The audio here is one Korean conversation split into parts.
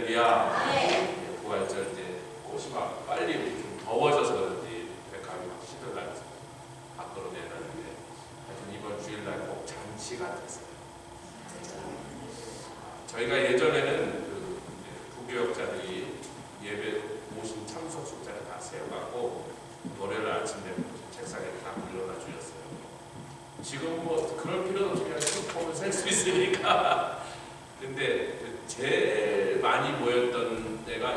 할렐루야. 네. 부활절 때 꽃이 막 빨리 좀 더워져서 그런지 백합이 막 시들어가면서 밖으로 내놨는데 하여튼 이번 주일날 꼭 잔치가 됐어요. 저희가 예전에는 그 부교역자들이 예배 모신 참석 숫자를 다 세워갖고 월요일 아침 되면 책상에 다 올려놔 주셨어요. 지금 뭐 그럴 필요도 없이 그냥 휴대폰을 셀 수 있으니까. 근데 제일 많이 모였던 때가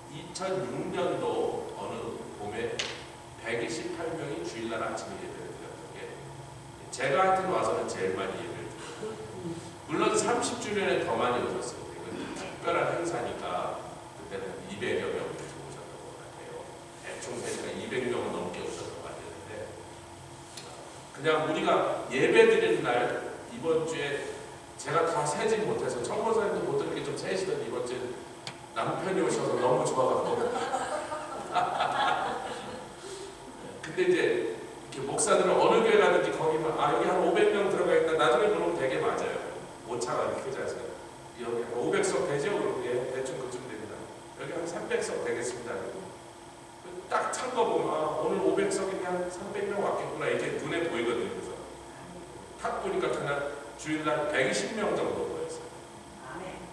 2006년도 어느 봄에 128명이 주일날 아침에 예배를 드렸던 게 제가 하여튼 와서는 제일 많이 예배를 드렸어요. 물론 30주년에 더 많이 오셨어요. 이건 특별한 행사니까 그때는 200여 명 오셨던 것 같아요. 대충 세가 200명은 넘게 오셨던 것 같았는데 그냥 우리가 예배 드리는 날 이번 주에 제가 다 세진 못해서 청보사님도 못 들게 좀 세시더니 이번 주에 남편이 오셔서 너무 좋아가지고 근데 이제 이렇게 목사들은 어느 교회 가든지 거기만 여기 한 500명 들어가 있다 나중에 물으면 되게 맞아요. 오차가 이렇게 크지 않습니까? 여기 한 500석 되죠? 그러면 예, 대충 그쯤 됩니다. 여기 한 300석 되겠습니다. 딱 찬 거 보면 오늘 500석이면 한 300명 왔겠구나 이게 눈에 보이거든요. 그래서 딱 보니까 그날 주일날 120명 정도 모였어요.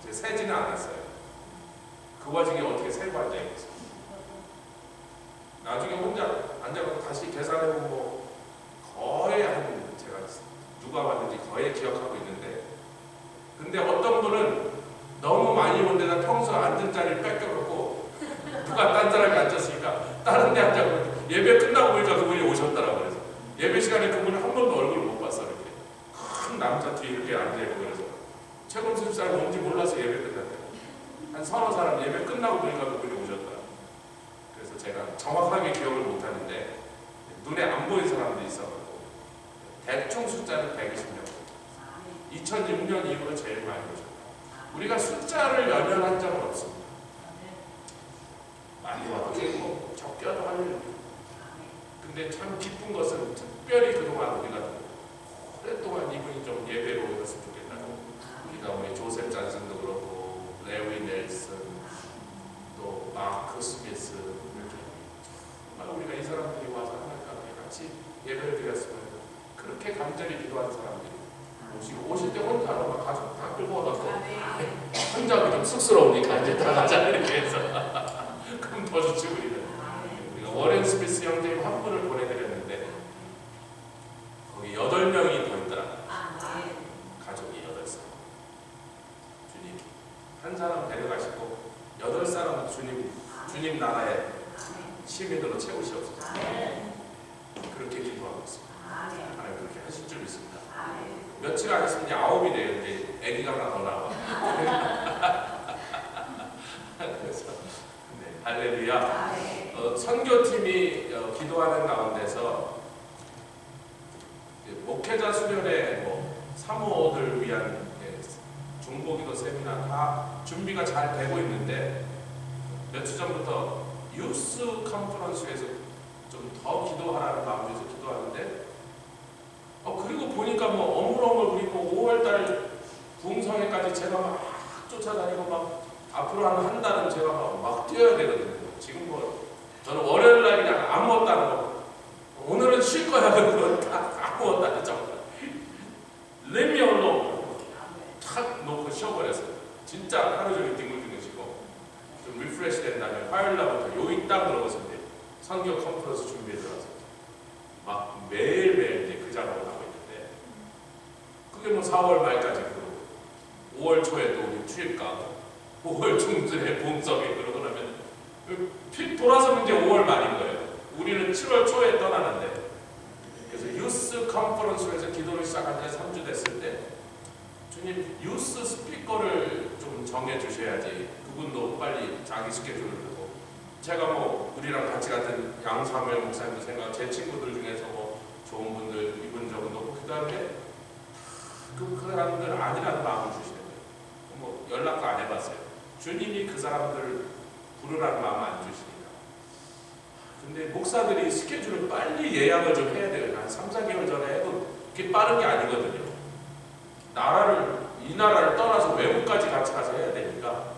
이제 세지는 않았어요. 그 와중에 어떻게 세고 앉아있겠어요? 나중에 혼자 앉아서 다시 계산해보면 뭐 거의 한 제가 누가 왔는지 거의 기억하고 있는데 근데 어떤 분은 너무 많이 온 데다 평소 앉은 자리를 뺏겨갖고 누가 딴 사람이 앉았으니까 다른 데 앉아서 예배 끝나고 보니까 그분이 오셨더라고요. 그래서 예배 시간에 그분은 한 번도 얼굴을 못 봤어요. 이렇게 큰 남자 뒤에 이렇게 앉아있고 그래서 최범수 집사님 뭔지 몰라서 예배 끝났대요. 한 서너 사람 예배 끝나고 보니까 그분이 오셨더라고요. 그래서 제가 정확하게 기억을 못하는데 눈에 안 보이는 사람들이 있어가지고 대충 숫자는 120명 2006년 이후로 제일 많이 오셨다. 우리가 숫자를 연연한 적은 없습니다. 많이 와도 되고 적게 와도 하려고. 근데 참 기쁜 것은 특별히 그동안 우리가 오랫동안 이분이 좀 예배로 오셨으면 좋겠다고 우리가 우리 조셉 잔슨도 그렇고 레위 넬슨 또 마크 스미스 정말 우리가 이 사람들이 와서 하나님 앞에 같이 예배를 드렸으면 그렇게 간절히 기도하는 사람들이 오실 때 혼자 막 가족 다 끌고 와서 혼자 좀 쑥스러우니까 이제 들어가자 이렇게 해서 그럼 더 좋지 우리는. 우리가 워렌 스미스 형제님 한 분을 보내드렸는데 거기 8명이 더 있더라. 가족이 8사람. 주님 한 사람 데려가시고 8사람 주님 나라의 시민으로 채우시옵소서. 그렇게 기도하고 있습니다. 하나님 그렇게 하실 줄 믿습니다. 며칠 안 했으면 이제 9이 돼요. 이제 아기가 하나 더 나와. 그래서 네, 할렐루야. 선교팀이 기도하는 가운데서 목회자 수련회 사모들 위한 중보기도 세미나 다 준비가 잘 되고 있는데 며칠 전부터 유스 컨퍼런스에서 좀 더 기도하라는 마음에서 기도하는데 그리고 보니까 어물어물 우리 5월달 부흥성회까지 제가 막 쫓아다니고 막 앞으로 한 달은 제가 막 뛰어야 되거든요. 지금 저는 월요일날 그냥 아무것도 안 하고 오늘은 쉴 거야 그러고 아무것도 안 했죠. Let me alone 탁 놓고 쉬어버렸어요. 진짜 하루 종일 뒹굴뒹굴 쉬고 좀 리프레시 된 다음에 화요일날부터 요이 딱 들어가서 선교 컨퍼런스 준비해 들어가서 막 매일매일 이제 그 작업을 하고 있는데 그게 4월 말까지 그러고 5월 초에 또 우리 투입 가고 5월 중순에 봄성에 그러고 나면 돌아서면 이제 5월 말인 거예요. 우리는 7월 초에 떠나는데 그래서 유스 컨퍼런스에서 기도를 시작한 지 3주 됐을 때 주님 유스 스피커를 좀 정해 주셔야지 그분도 빨리 자기 스케줄을 하고 제가 우리랑 같이 같은 양사무엘 목사님도 생각 제 친구들 중에서 좋은 분들 이분저분 놓고 그 다음에 그 사람들 아니라는 마음을 주시는 거예요. 연락도 안 해봤어요. 주님이 그 사람들 부르라는 마음 안 주시니까. 근데 목사들이 스케줄을 빨리 예약을 좀 해야 돼요. 한 3, 4개월 전에 해도 그게 빠른 게 아니거든요. 나라를 이 나라를 떠나서 외국까지 같이 가서 해야 되니까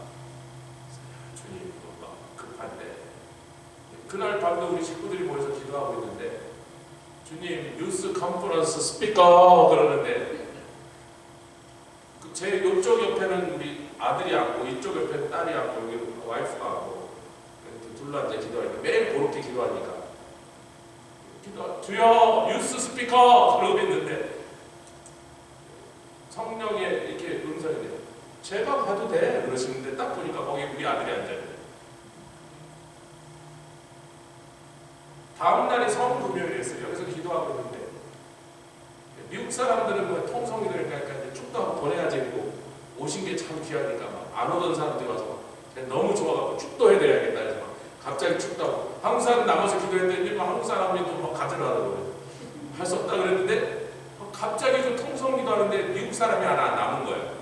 주님 막 급한데 그날 밤도 우리 식구들이 모여서 기도하고 있는데 주님 뉴스 컨퍼런스 스피커 그러는데 제 이쪽 옆에는 우리 아들이 앉고 이쪽 옆에는 딸이 앉고 여기 와이프가 앉고 둘러 앉아 기도하니까 매일 그렇게 기도하니까 주여 뉴스 스피커 그러고 있는데 성령의 이렇게 음성이 돼요. 제가 봐도 돼 그러시는데 딱 보니까 거기 우리 아들이 앉아요. 다음 날이 성금요일이었어요. 여기서 기도하고 있는데 미국 사람들은 뭐 통성이들 그러니까 축도 한번 보내야지 고 오신 게 참 귀하니까 막 안 오던 사람들이 와서 너무 좋아갖고 축도 해드려야겠다 해서 막 갑자기 축도하고 한국 사람 남아서 기도했더니 막 한국 사람이 또 막 가져가더라고요. 할 수 없다 그랬는데 갑자기 좀 통성기도 하는데 미국 사람이 하나 남은 거예요.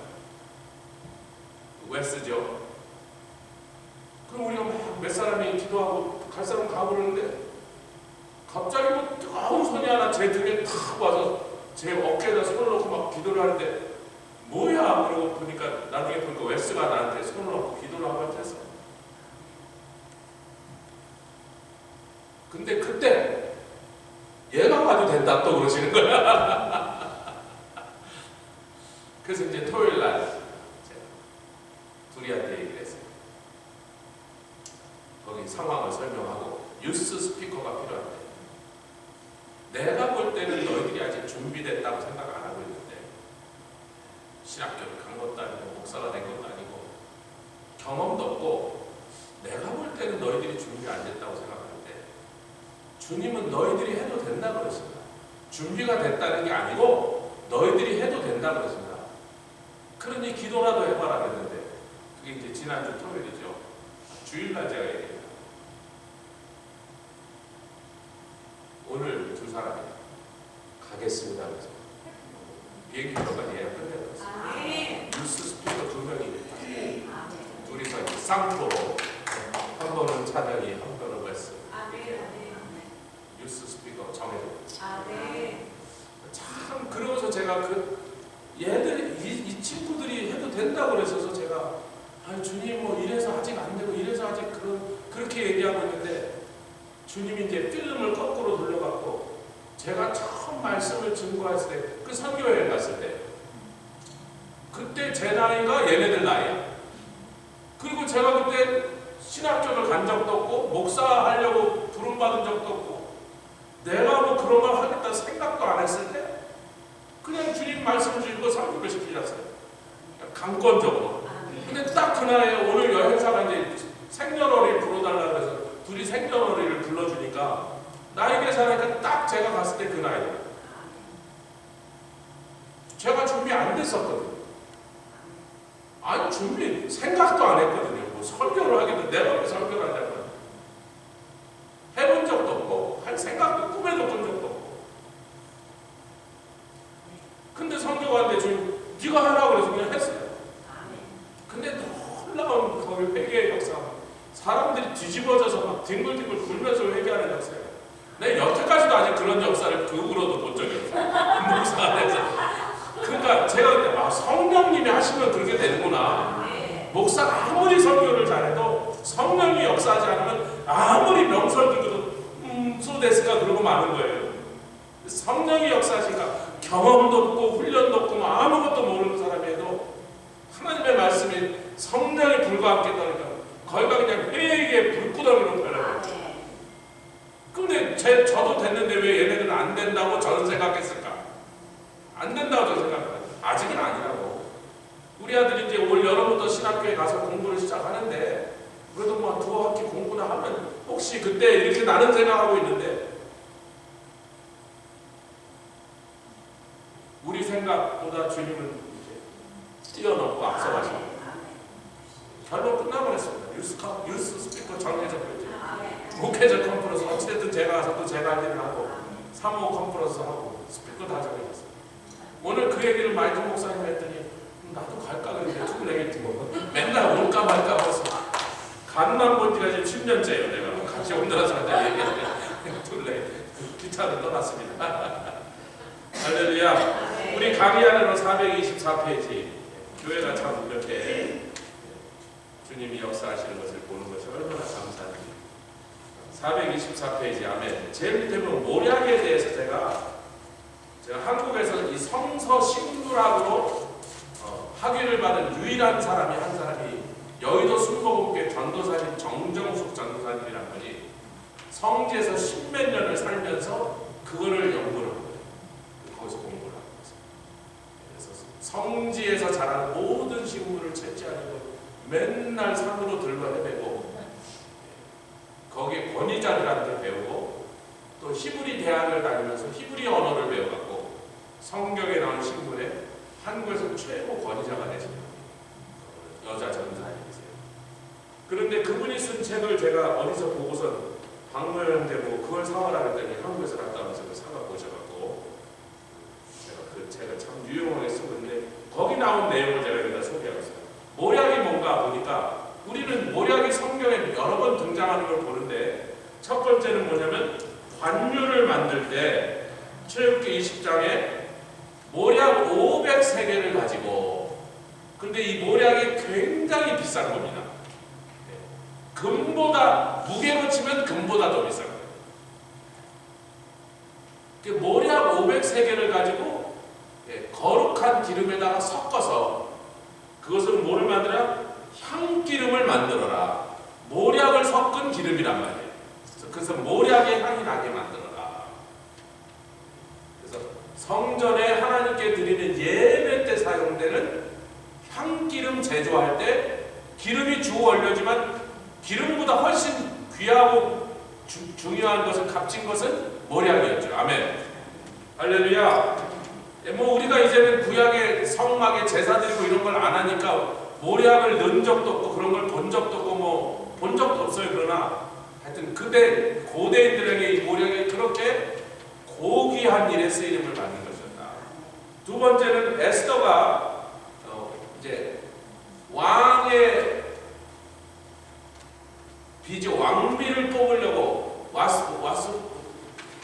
웨스죠. 그럼 우리가 막 몇 사람이 기도하고 갈 사람 가고 그러는데 갑자기 뭐 뜨거운 손이 하나 제 등에 탁 와서 제 어깨에다 손을 놓고 막 기도를 하는데 뭐야? 그러고 보니까 나중에 보니까 웨스가 나한테 손을 놓고 기도를 하고 했어. 근데 그때 얘가 가도 된다 또 그러시는 거야. 그래서 이제 토요일 날 제가 둘이한테 얘기를 했어요. 거기 상황을 설명하고 뉴스 스피커가 필요한데 내가 볼 때는 너희들이 아직 준비됐다고 생각 안 하고 있는데 신학교를 간 것도 아니고 목사가 된 것도 아니고 경험도 없고 내가 볼 때는 너희들이 준비 안 됐다고 생각하는데 주님은 너희들이 해도 된다 그러십니다. 준비가 됐다는 게 아니고 너희들이 해도 된다 그러십니다. 그러니 기도라도 해봐라 그랬는데 그게 이제 지난주 토요일이죠. 주일날 제가 얘기해요. 오늘 두 사람이 가겠습니다. 그래서 비행기 표까지 예약 끝내버렸어요. 뉴스 스피커 2명이 둘이서 이제 쌍포로 한 번은 찬영이 한 번은 웨스 뉴스 스피커 정해졌어요. 참 그러고서 제가 얘들 이 친구들이 해도 된다고 그랬어서 제가 아니 주님 뭐 이래서 아직 안 되고 이래서 아직 그렇게 얘기하고 있는데 주님이 이제 필름을 거꾸로 돌려갖고 제가 처음 말씀을 증거했을 때 그 선교여행 갔을 때 그때 제 나이가 얘네들 나이야. 그리고 제가 그때 신학교를 간 적도 없고 목사하려고 부름받은 적도 없고 내가 뭐 그런 걸 하겠다 생각도 안 했을 때 그냥 주님 말씀을 주시고 설교를 시키셨어요. 강권적으로. 근데 딱 그날에 오늘 여행사가 이제 생년월일 불러달라고 해서 둘이 생년월일을 불러주니까 나이 계산하니까 딱 제가 갔을 때 그 나이예요. 제가 준비 안 됐었거든요. 아니 준비 생각도 안 했거든요. 뭐 설교를 하겠는데 내가 왜 설교를 하냐고 해본 적도 없고 할 생각도 꿈에도 본 적도 없고 근데 선교하는데 주님 네가 하라고 그래서 그냥 했어요. 근데 놀라운 거기 회개의 역사 사람들이 뒤집어져서 막 뒹굴뒹굴 굴면서 회개하는 역사예요. 내가 여태까지도 아직 그런 역사를 그 후로도 본 적이 없어요. 목사 안에서. 그러니까 제가 그때 성령님이 하시면 그렇게 되는구나. 목사가 아무리 설교를 잘해도 성령이 역사하지 않으면 아무리 명설 들고도 소데스가 그러고 마는 거예요. 성령이 역사하시니까 경험도 없고 훈련도 없고 아무것도 모르는 사람이어도 하나님의 말씀이 성령이 불과 함께 떠니까 거기가 그냥 회의의 불구덩이로 변해요. 근데 저도 됐는데 왜 얘네들은 안 된다고 저는 생각했을까? 안 된다고 저는 생각해요. 아직은 아니라고. 우리 아들이 이제 올 여름부터 신학교에 가서 공부를 시작하는데 그래도 뭐 두어 학기 공부나 하면 혹시 그때 이렇게 나는 생각하고 있는데 우리 생각보다 주님은 이제 뛰어넘고 앞서가시고 결론 끝나버렸습니다. 뉴스 스피커 정해졌고 목회자 컨퍼런스 어찌됐든 제가 가서 또 제가 할 일을 하고 사모 컨퍼런스 하고 스피커 다 정해졌어요. 오늘 그 얘기를 마이클 목사님 했더니 나도 갈까 그랬는데 투구내겠지 뭐 맨날 올까 말까 벌써 간만 본 지가 지금 10년째예요. 내가 같이 온다라서 한테 얘기했는데 둘레 기차를 떠났습니다. 할렐루야. 우리 강의 안으로 424페이지 교회가 참 이렇게 주님이 역사하시는 것을 보는 것이 얼마나 감사합니다. 424페이지 아멘. 제일 밑에 보면 모략에 대해서 제가 한국에서 이 성서 신구락으로 학위를 받은 유일한 사람이 한 사람이 여의도 순복음교회 전도사님 정정숙 전도사님이란 분이 성지에서 십몇 년을 살면서 그거를 연구를 한 거예요. 거기서 공부를 한 거죠. 그래서 성지에서 자란 모든 식물을 채취하려고 맨날 산으로 들러 헤매고 거기에 권위자리라는 걸 배우고 또 히브리 대학을 다니면서 히브리 언어를 배워갖고 성경에 나온 식물에 한국에서 최고 권위자가 되신 여자 전도사님이세요. 그런데 그분이 쓴 책을 제가 어디서 보고서 박물관되고 그걸 사와라 했더니 한국에서 갔다 와서 그걸 사갖고 오셔갖고 제가 그 책을 참 유용하게 쓰고 있는데 거기 나온 내용을 제가 여기다 소개하겠습니다. 모략이 뭔가 보니까 우리는 모략이 성경에 여러 번 등장하는 걸 보는데 첫 번째는 뭐냐면 관유를 만들 때 출애굽기 20장에 모략 500세겔을 가지고 근데 이 모략이 굉장히 비싼 겁니다. 금보다 무게로 치면 금보다 더 비싼 거예요. 모략 500세겔을 가지고 거룩한 기름에다가 섞어서 그것은 뭐를 만들어라? 향기름을 만들어라. 모략을 섞은 기름이란 말이에요. 그래서 모략의 향이 나게 만들어라. 그래서 성전에 하나님께 드리는 예배 때 사용되는 향기름 제조할 때 기름이 주 원료지만 기름보다 훨씬 귀하고 중요한 것은 값진 것은 모략이었죠. 아멘. 할렐루야. 뭐 우리가 이제는 구약의 성막에 제사 드리고 이런 걸 안 하니까 모략을 넣은 적도 없고 그런 걸 본 적도 없고 뭐 본 적도 없어요. 그러나 하여튼 그때 고대인들에게 이 모략이 그렇게 고귀한 일에 쓰임을 받는 것이었다. 두 번째는 에스더가 이제 왕의 비죠 왕비를 뽑으려고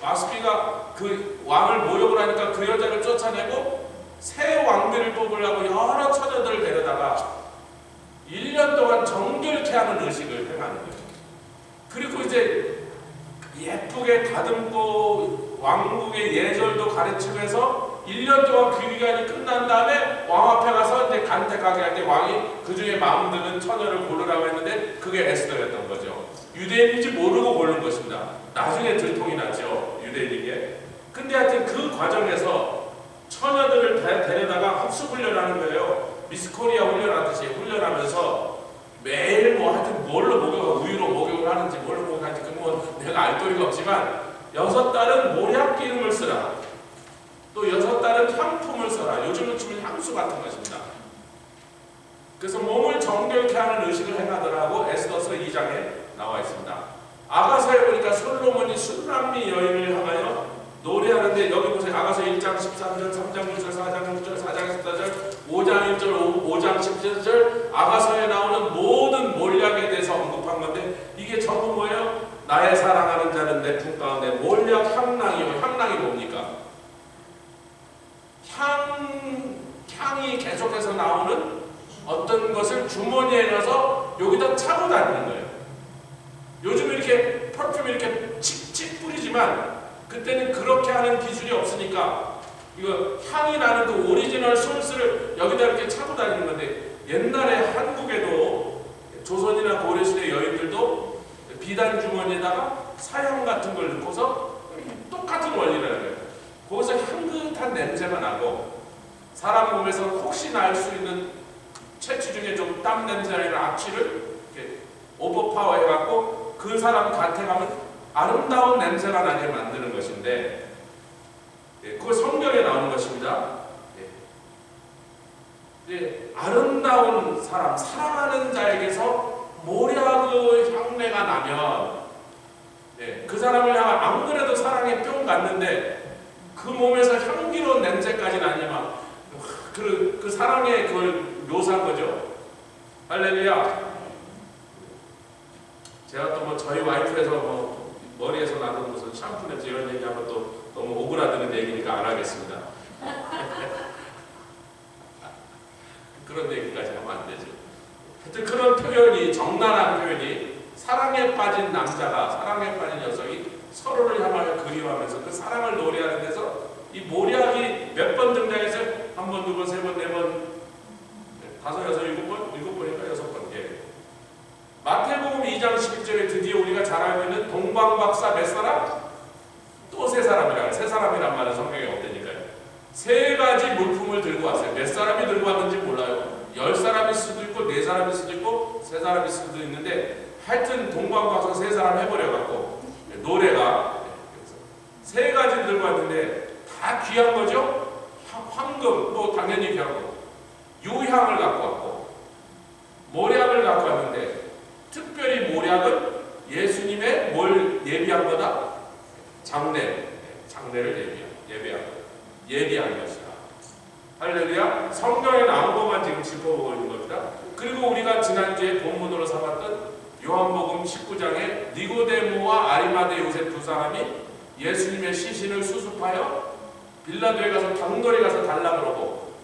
와스비가 그 왕을 모욕을 하니까 그 여자를 쫓아내고 새 왕비를 뽑으려고 여러 처녀들을 데려다가 1년 동안 정결케 하는 의식을 행하는 거예요. 그리고 이제 예쁘게 다듬고 왕국의 예절도 가르치면서 1년 동안 그 기간이 끝난 다음에 왕 앞에 가서 이제 간택하게 할 때 왕이 그 중에 마음 드는 처녀를 고르라고 했는데 그게 에스더였던 거죠. 유대인인지 모르고 고른 것입니다. 나중에 들통이 났죠. 유대인에게. 근데 하여튼 그 과정에서 처녀들을 데려다가 흡수 훈련하는 거예요. 미스코리아 훈련하듯이 훈련하면서 매일 뭐 하여튼 뭘로 목욕을 우유로 목욕을 하는지 뭘로 목욕하는지 그 뭐 내가 알 도리가 없지만 6달은 모략 기름을 쓰라. 또 6달은 향품을 써라. 요즘은 치면 향수 같은 것입니다. 그래서 몸을 정결케 하는 의식을 행하더라고 에스더서 2장에 나와 있습니다. 아가서에 보니까 솔로몬이 술람미 여인을 향하여 노래하는데 여기 보세요. 아가서 1장 13절, 3장 6절, 4장 6절, 4장 14절, 5장 1절, 5장 17절 아가서에 나오는 모든 몰약에 대해서 언급한 건데 이게 전부 뭐예요? 나의 사랑하는 자는 내 품 가운데 몰약 향랑이요. 향랑이 뭡니까? 향이 계속해서 나오는 어떤 것을 주머니에 넣어서 여기다 차고 다니는 거예요. 요즘 이렇게 퍼퓸 이렇게 칙칙 뿌리지만 그때는 그렇게 하는 기술이 없으니까 이거 향이 나는 그 오리지널 소스를 여기다 이렇게 차고 다니는 건데 옛날에 한국에도 조선이나 고려시대 여인들도 비단 주머니에다가 사향 같은 걸 넣고서 똑같은 원리라는 거예요. 거기서 향긋한 냄새가 나고 사람 몸에서 혹시 날 수 있는 채취 중에 좀 땀 냄새나 악취를 이렇게 오버파워 해갖고 그 사람 곁에 가면 아름다운 냄새가 나게 만드는 것인데 그거 성경에 나오는 것입니다. 아름다운 사람, 사랑하는 자에게서 모략의 향내가 나면 그 사람을 향한 안 그래도 사랑에 뿅 갔는데 그 몸에서 향기로운 냄새까지 나니만 그 사랑의 그걸 묘사한 거죠. 할렐루야. 제가 또 뭐 저희 와이프에서 뭐 머리에서 나는 무슨 샴푸 냄새 이런 얘기하면 또 너무 오그라드는 얘기니까 안 하겠습니다. 그런 얘기까지 하면 안 되죠. 하여튼 그런 표현이, 적나라한 표현이, 사랑에 빠진 남자가, 사랑에 빠진 여성이 서로를 향하여 그리워하면서 그 사랑을 노래하는 데서 이 모략이 몇 번 등장해서 한 번, 두 번, 세 번, 네 번, 다섯, 여섯, 일곱 번인가 여섯 번. 예. 마태복음 2장 11절에 드디어 우리가 잘 알고 있는 동방박사 몇 사람? 또 세 사람이라, 세 사람이란 말은 성경에 없다니까요. 세 가지 물품을 들고 왔어요. 몇 사람이 들고 왔는지 몰라요. 10사람일 수도 있고 4사람일 수도 있고 3사람일 수도 있는데 하여튼 동방박사 세 사람 해버려갖고 노래가 세 가지 들고 왔는데 다 귀한 거죠. 황금, 뭐 당연히 귀한 거. 유향을 갖고 왔고 모략을 갖고 왔는데 특별히 모략은 예수님의 뭘 예비한 거다? 장례를 예비한 것이다. 할렐루야. 성경에 나온 것만 지금 짚어보고 있는 겁니다. 그리고 우리가 지난주에 본문으로 삼았던 요한복음 19장에 니고데모와 아리마대 요셉 두 사람이 예수님의 시신을 수습하여 빌라도에 가서 당돌이 가서 달라 그러고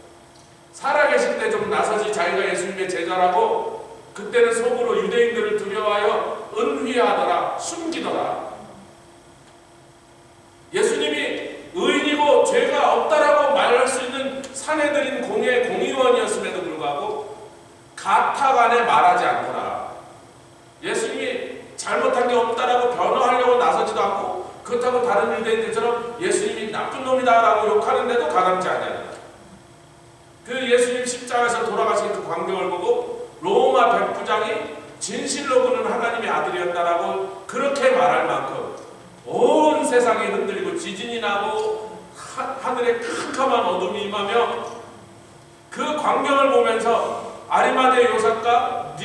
살아계실 때 좀 나서지 자기가 예수님의 제자라고 그때는 속으로 유대인들을 두려워하여 은휘하더라, 숨기더라. 예수님이 의인이고 죄가 없다라고 말할 수 있는 사내들인 공의원이었음에도 불구하고 가타간에 말하지 않더라. 예수님이 잘못한 게 없다라고 변호하려고 나서지도 않고 그렇다고 다른 유대인들처럼 예수님이 나쁜 놈이다라고 욕하는데도 가감지 않아요. 그 예수님 십자가에서 돌아가신 그 광경을 보고 로마 백부장이 진실로 그는 하나님의 아들이었다라고 그렇게 말할 만큼 온 세상이 흔들리고 지진이 나고 하늘에 캄캄한 어둠이 임하며 그 광경을 보면서 아리마대 요셉과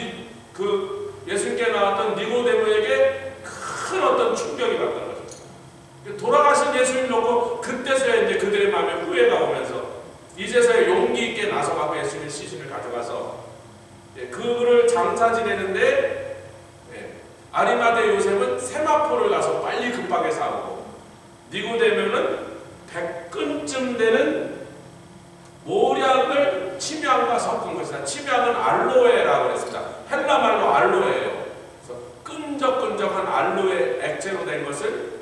그 예수님께 나왔던 니고데모에게 큰 어떤 충격이 갔다는 거죠. 돌아가신 예수님 놓고 그때서야 이제 그들의 마음에 후회가 오면서 이제서야 용기 있게 나서가고 예수님의 시신을 가져가서 그를 장사 지내는데 아리마대 요셉은 세마포를 가서 빨리 급하게 사오고 니고데모는 100근쯤 되는 모략을 침향과 섞은 것이다. 침향은 알로에라고 그랬습니다. 헬라말로 알로에예요. 그래서 끈적끈적한 알로에 액체로 된 것을,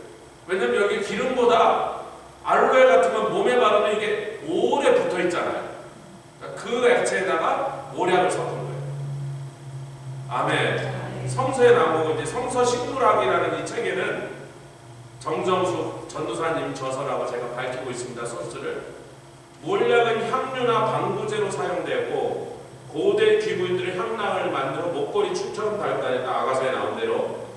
왜냐면 여기 기름보다 알로에 같으면 몸에 바르면 이게 오래 붙어 있잖아요. 그러니까 그 액체에다가 모략을 섞은 거예요. 아멘. 성서에 나오고 이제 성서식물학이라는 이 책에는 정정숙 전도사님 저서라고 제가 밝히고 있습니다. 소스를. 몰약은 향료나 방부제로 사용되고 고대 귀부인들의 향락을 만들어 목걸이 축처럼 달다녔다. 아가서에 나온 대로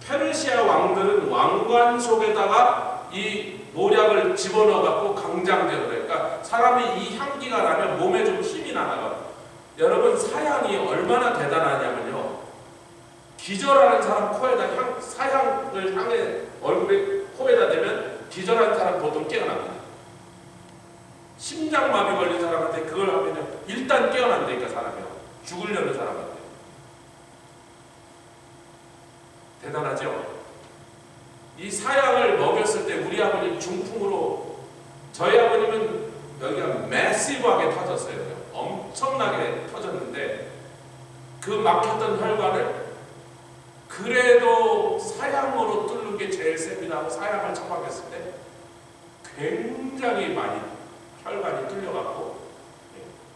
페르시아 왕들은 왕관 속에다가 이 모략을 집어넣어 갖고 강장대로 해. 그러니까 사람이 이 향기가 나면 몸에 좀 힘이 나나요. 여러분 사향이 얼마나 대단하냐면요. 기절하는 사람 코에다 사향을 향해 얼굴에 코에다 대면 기절하는 사람 보통 깨어납니다. 심장마비 걸린 사람한테 그걸 하면 일단 깨어난다니까 사람이요. 죽으려는 사람한테. 대단하죠? 이 사향을 먹였을 때 우리 아버님 중풍으로, 저희 아버님은 여기가 매시브하게 터졌어요. 엄청나게 터졌는데 그 막혔던 혈관을 그래도 사향으로 뚫는 게 제일 셉니다 하고 사향을 처방했을 때 굉장히 많이 혈관이 뚫려갖고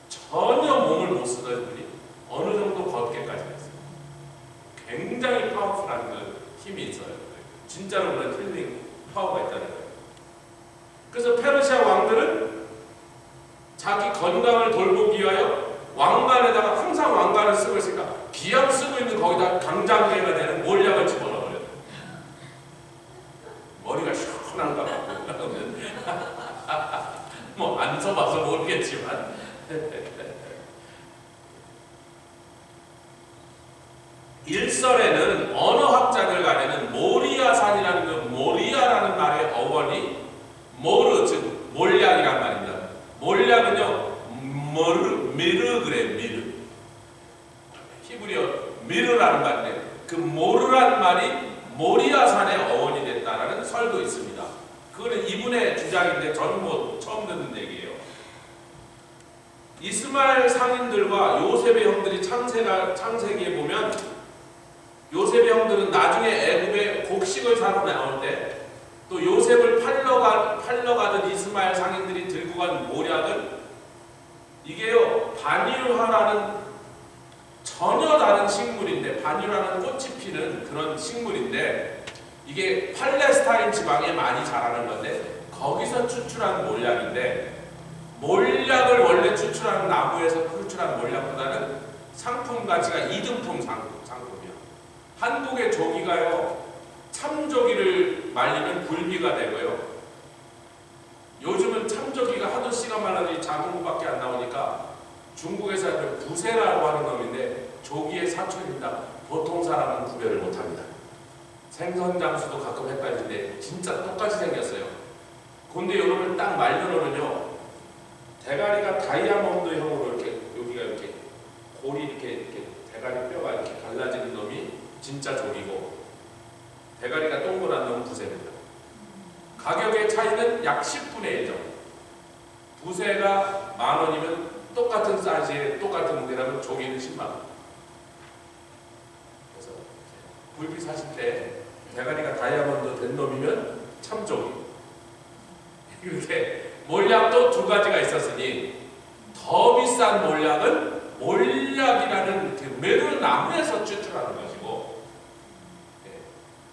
전혀 몸을 못 쓰던 분이 어느 정도 걷게까지 했어요. 굉장히 파워풀한 그 힘이 있어요. 진짜로 그런 힐링 파워가 있다는 거예요. 그래서 페르시아 왕들은 자기 건강을 돌보기 위하여 왕관에다가 항상 왕관을 쓰고 있으니까 기약 쓰고 있는 거기다 강장계가 되는 몰약을 집어넣어버려요. 머리가 시원한가 봐. 뭐 안 써봐서 모르겠지만 일설에는 언어학자들 간에는 모리아산이라는 그 모리아라는 말의 어원이 모르, 즉 몰약이란 말입니다. 몰약은요 미르 그래. 미르 히브리어 미르라는 말인데 그 모르란 말이 모리아산의 어원이 됐다라는 설도 있습니다. 그거는 이분의 주장인데 저는 뭐 처음 듣는 얘기예요. 이스마엘 상인들과 요셉의 형들이 창세기에 보면 요셉의 형들은 나중에 애굽에 곡식을 사러 나올 때 또 요셉을 팔러 가던 이스마엘 상인들이 들고 간 모략은 이게요, 바닐화라는 전혀 다른 식물인데, 바닐화는 꽃이 피는 그런 식물인데 이게 팔레스타인 지방에 많이 자라는 건데 거기서 추출한 몰약인데, 몰약을 원래 추출하는 나무에서 추출한 몰약보다는 상품 가치가 이등품 상품이야. 한국의 조기가요, 참조기를 말리면 굴비가 되고요. 요즘은 참조기가 하도 씨가 많아서 작은 것밖에 안 나오니까 중국에서 부세라고 하는 놈인데 조기의 사촌입니다. 보통 사람은 구별을 못합니다. 생선 장수도 가끔 헷갈리는데 진짜 똑같이 생겼어요. 근데 여러분 딱 말려놓으면요, 대가리가 다이아몬드형으로 이렇게 여기가 이렇게 골이 이렇게 대가리 뼈가 이렇게 갈라지는 놈이 진짜 조기고, 대가리가 동그란 놈은 부세입니다. 가격의 차이는 약 10분의 1 정도. 부세가 10,000원이면 똑같은 사이즈에 똑같은 무게라면 조기는 100,000원. 그래서 굴비 사실 때 대가리가 다이아몬드 된 놈이면 참조기. 이렇게 몰약도 두 가지가 있었으니 더 비싼 몰약은 몰약이라는 그 메르나무에서 추출하는 것이고,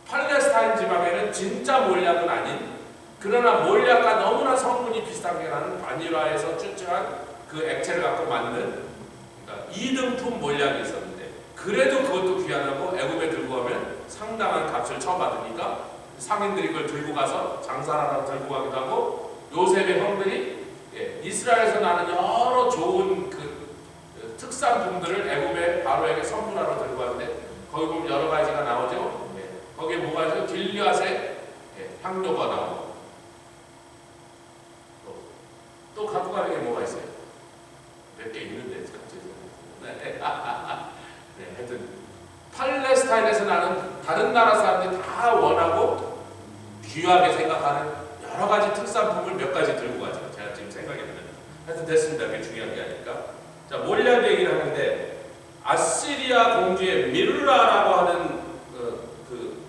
팔레스타인 지방에는 진짜 몰약은 아닌, 그러나 몰약과 너무나 성분이 비슷하게 나는 바닐화에서 추출한 그 액체를 갖고 만든, 그러니까 2등품 몰약이 있었는데, 그래도 그것도 귀하다고 애굽에 들고 가면 상당한 값을 쳐받으니까 상인들이 그걸 들고 가서 장사하러 들고 가기도 하고, 요셉의 형들이 이스라엘에서 나는 여러 좋은 그 특산품들을 애굽의 바로에게 선물하러 들고 가는데, 거기 보면 여러 가지가 나오죠. 거기에 뭐가 있어요? 길앗의 향료가 나오고, 또 갖고 가는 게 뭐가 있어요? 몇 개 있는데 갑자기 네, 하여튼 팔레스타인에서 나는 다른 나라 사람들이 다 원하고 귀하게 생각하는 여러 가지 특산품을 몇 가지 들고 가죠. 제가 지금 생각이 나는. 하여튼 됐습니다. 그게 중요한 게 아니니까. 자, 몰약 얘기를 하는데, 아시리아 공주의 미르라라고 하는 그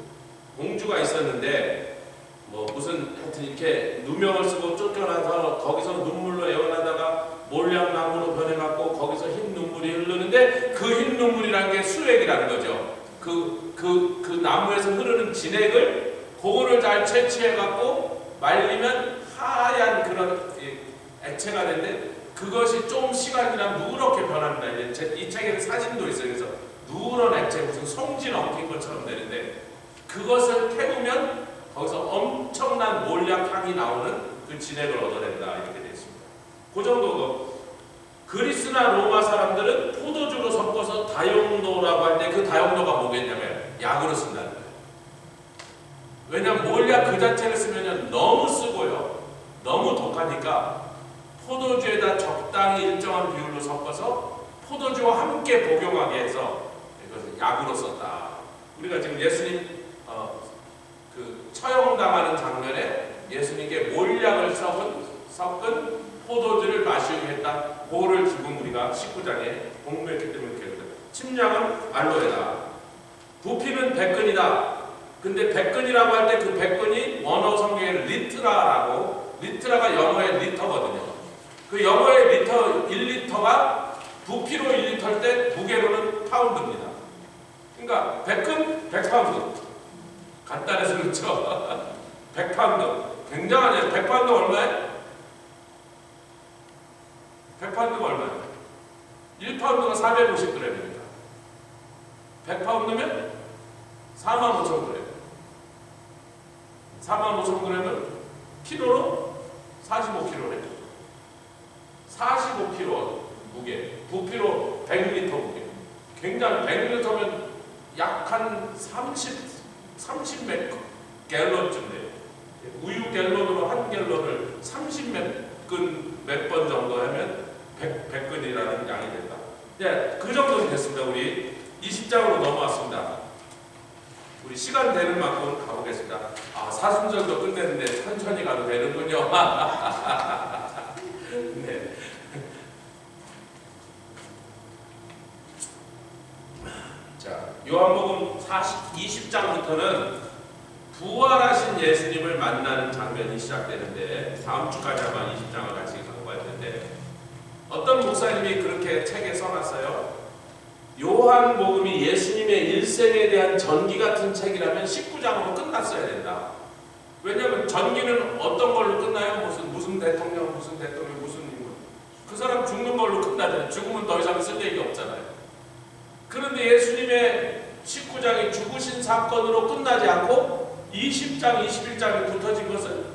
공주가 있었는데, 뭐 무슨 하여튼 이렇게 누명을 쓰고 쫓겨나서 거기서 눈물로 애원하다가 몰약나무로 변해갖고 거기서 흰 눈물이 흐르는데, 그 흰 눈물이라는 게 수액이라는 거죠. 그 나무에서 흐르는 진액을, 그거를 잘 채취해갖고 말리면 하얀 그런 액체가 되는데, 그것이 좀 시간이 지나면 누렇게 변합니다. 이제 이 책에는 사진도 있어요. 그래서 누런 액체, 무슨 송진 엉킨 것처럼 되는데, 그것을 태우면 거기서 엄청난 몰약 향이 나오는 그 진액을 얻어낸다, 이렇게 되어 있습니다. 그 정도고, 그리스나 로마 사람들은 포도주로 섞어서 다용도라고 할 때 그 다용도가 뭐겠냐면 약으로 쓴다는 거예요. 왜냐하면 몰약 그 자체를 쓰면 너무 쓰고요, 너무 독하니까 포도주에다 적당히 일정한 비율로 섞어서 포도주와 함께 복용하게 해서 이것을 약으로 썼다. 우리가 지금 예수님 그 처형당하는 장면에 예수님께 몰약을 섞은 포도주를 마시게 했다. 그거를 지금 우리가 19장에 공부했기 때문에 이렇게 됩니다. 침략은 알로에다. 부피는 100근이다. 근데 100근이라고 할 때 그 100근이 원어 성경에는 리트라라고, 리트라가 영어의 리터거든요. 그 영어의 리터, 1리터가 부피로 1리터일 때 무게로는 파운드입니다. 그러니까 100근, 100파운드. 간단해서 그렇죠. 100파운드. 굉장하네요. 100파운드 얼마예요? 100파운드가 얼마예요? 1파운드가 450g입니다. 100파운드면 45,000g. 45,000g은 키로로 45kg래요. 45kg 무게. 부피로 100리터 무게. 굉장히 100리터면 약 한 30 몇 갤런쯤 돼요. 우유 갤런으로 한 갤런을 30 몇 번 정도 하면 100근이라는 양이 된다. 네, 그 정도 됐습니다. 우리 20장으로 넘어왔습니다. 우리 시간 되는 만큼 가보겠습니다. 아, 사순절도 끝냈는데 천천히 가도 되는군요. 네. 요한복음 20장부터는 부활하신 예수님을 만나는 장면이 시작되는데, 다음 주까지 아마 20장을 같이 갖고 갈 텐데, 어떤 목사님이 그렇게 책에 써놨어요. 요한복음이 예수님의 일생에 대한 전기 같은 책이라면 19장으로 끝났어야 된다. 왜냐하면 전기는 어떤 걸로 끝나요? 무슨 대통령, 무슨 인물. 그 사람 죽는 걸로 끝나잖아요. 죽으면 더 이상 쓸 얘기 없잖아요. 그런데 예수님의 19장이 죽으신 사건으로 끝나지 않고 20장, 21장이 붙어진 것은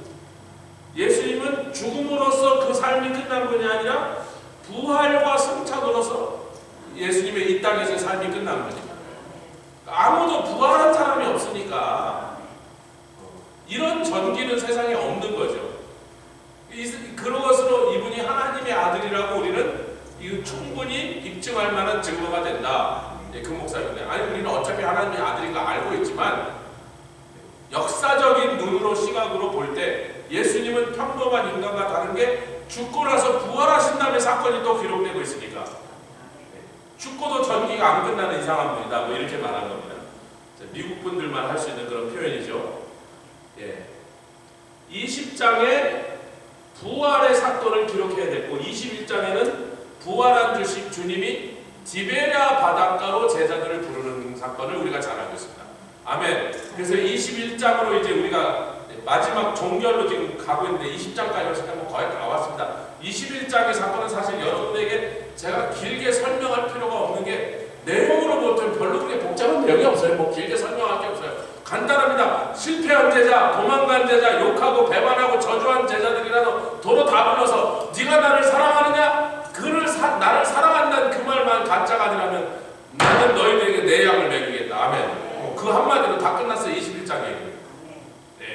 예수님은 죽음으로써 그 삶이 끝난 것이 아니라 부활과 승천으로서 예수님의 이 땅에서의 삶이 끝난 겁니다. 아무도 부활한 사람이 없으니까 이런 전기는 세상에 없는 거죠. 그런 것으로 이분이 하나님의 아들이라고 우리는 충분히 입증할 만한 증거가 된다. 그 목사님인데, 아니 우리는 어차피 하나님의 아들인 거 알고 있지만 역사적인 눈으로 시각으로 볼 때 예수님은 평범한 인간과 다른 게 죽고 나서 부활하신 다음에 사건이 또 기록되고 있으니까 죽고도 전기가 안 끝나는 이상한 분이다, 뭐 이렇게 말한 겁니다. 미국 분들만 할 수 있는 그런 표현이죠. 20장에 부활의 사건을 기록해야 됐고, 21장에는 부활한 주님이 디베랴 바닷가로 제자들을 부르는 사건을 우리가 잘 알고 있습니다. 아멘. 그래서 21장으로 이제 우리가 마지막 종결로 지금 가고 있는데 20장까지 시작하면 거의 다 왔습니다. 21장의 사건은 사실 여러분에게 제가 길게 설명할 필요가 없는 게, 내용으로 보면 별로 그렇게 복잡한 내용이 없어요. 뭐 길게 설명할 게 없어요. 간단합니다. 실패한 제자, 도망간 제자, 욕하고 배반하고 저주한 제자들이라도 도로 다 불러서 네가 나를 사랑하느냐? 나를 사랑한다는 그 말만 가짜가 아니라면 나는 너희들에게 내 양을 먹이겠다. 아멘. 그 한마디로 다 끝났어요. 21장에.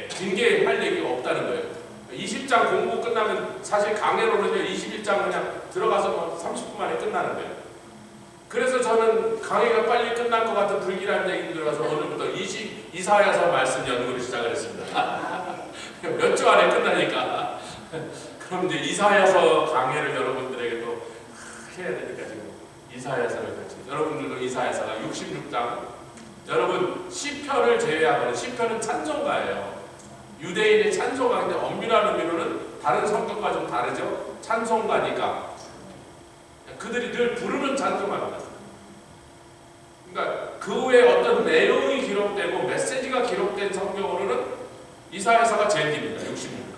긴게 할 얘기가 없다는 거예요. 20장 공부 끝나면 사실 강해로는 21장 그냥 들어가서 30분 만에 끝나는 거예요. 그래서 저는 강의가 빨리 끝날 것 같은 불길한 얘기 들어가서 오늘부터 이사야서 말씀 연구를 시작을 했습니다. 몇 주 안에 끝나니까. 그럼 이제 이사야서 강의를 여러분들에게 또 해야 되니까 지금 이사야서를 같이. 여러분들도 이사야서가 66장. 여러분 시편을 제외하고는, 시편은 찬송가예요. 유대인의 찬송가인데 엄밀한 의미로는 다른 성격과 좀 다르죠. 찬송가니까 그들이 늘 부르는 찬송가입니다. 그러니까 그 외에 어떤 내용이 기록되고 메시지가 기록된 성경으로는 이사야서가 제일 깁니다. 66장.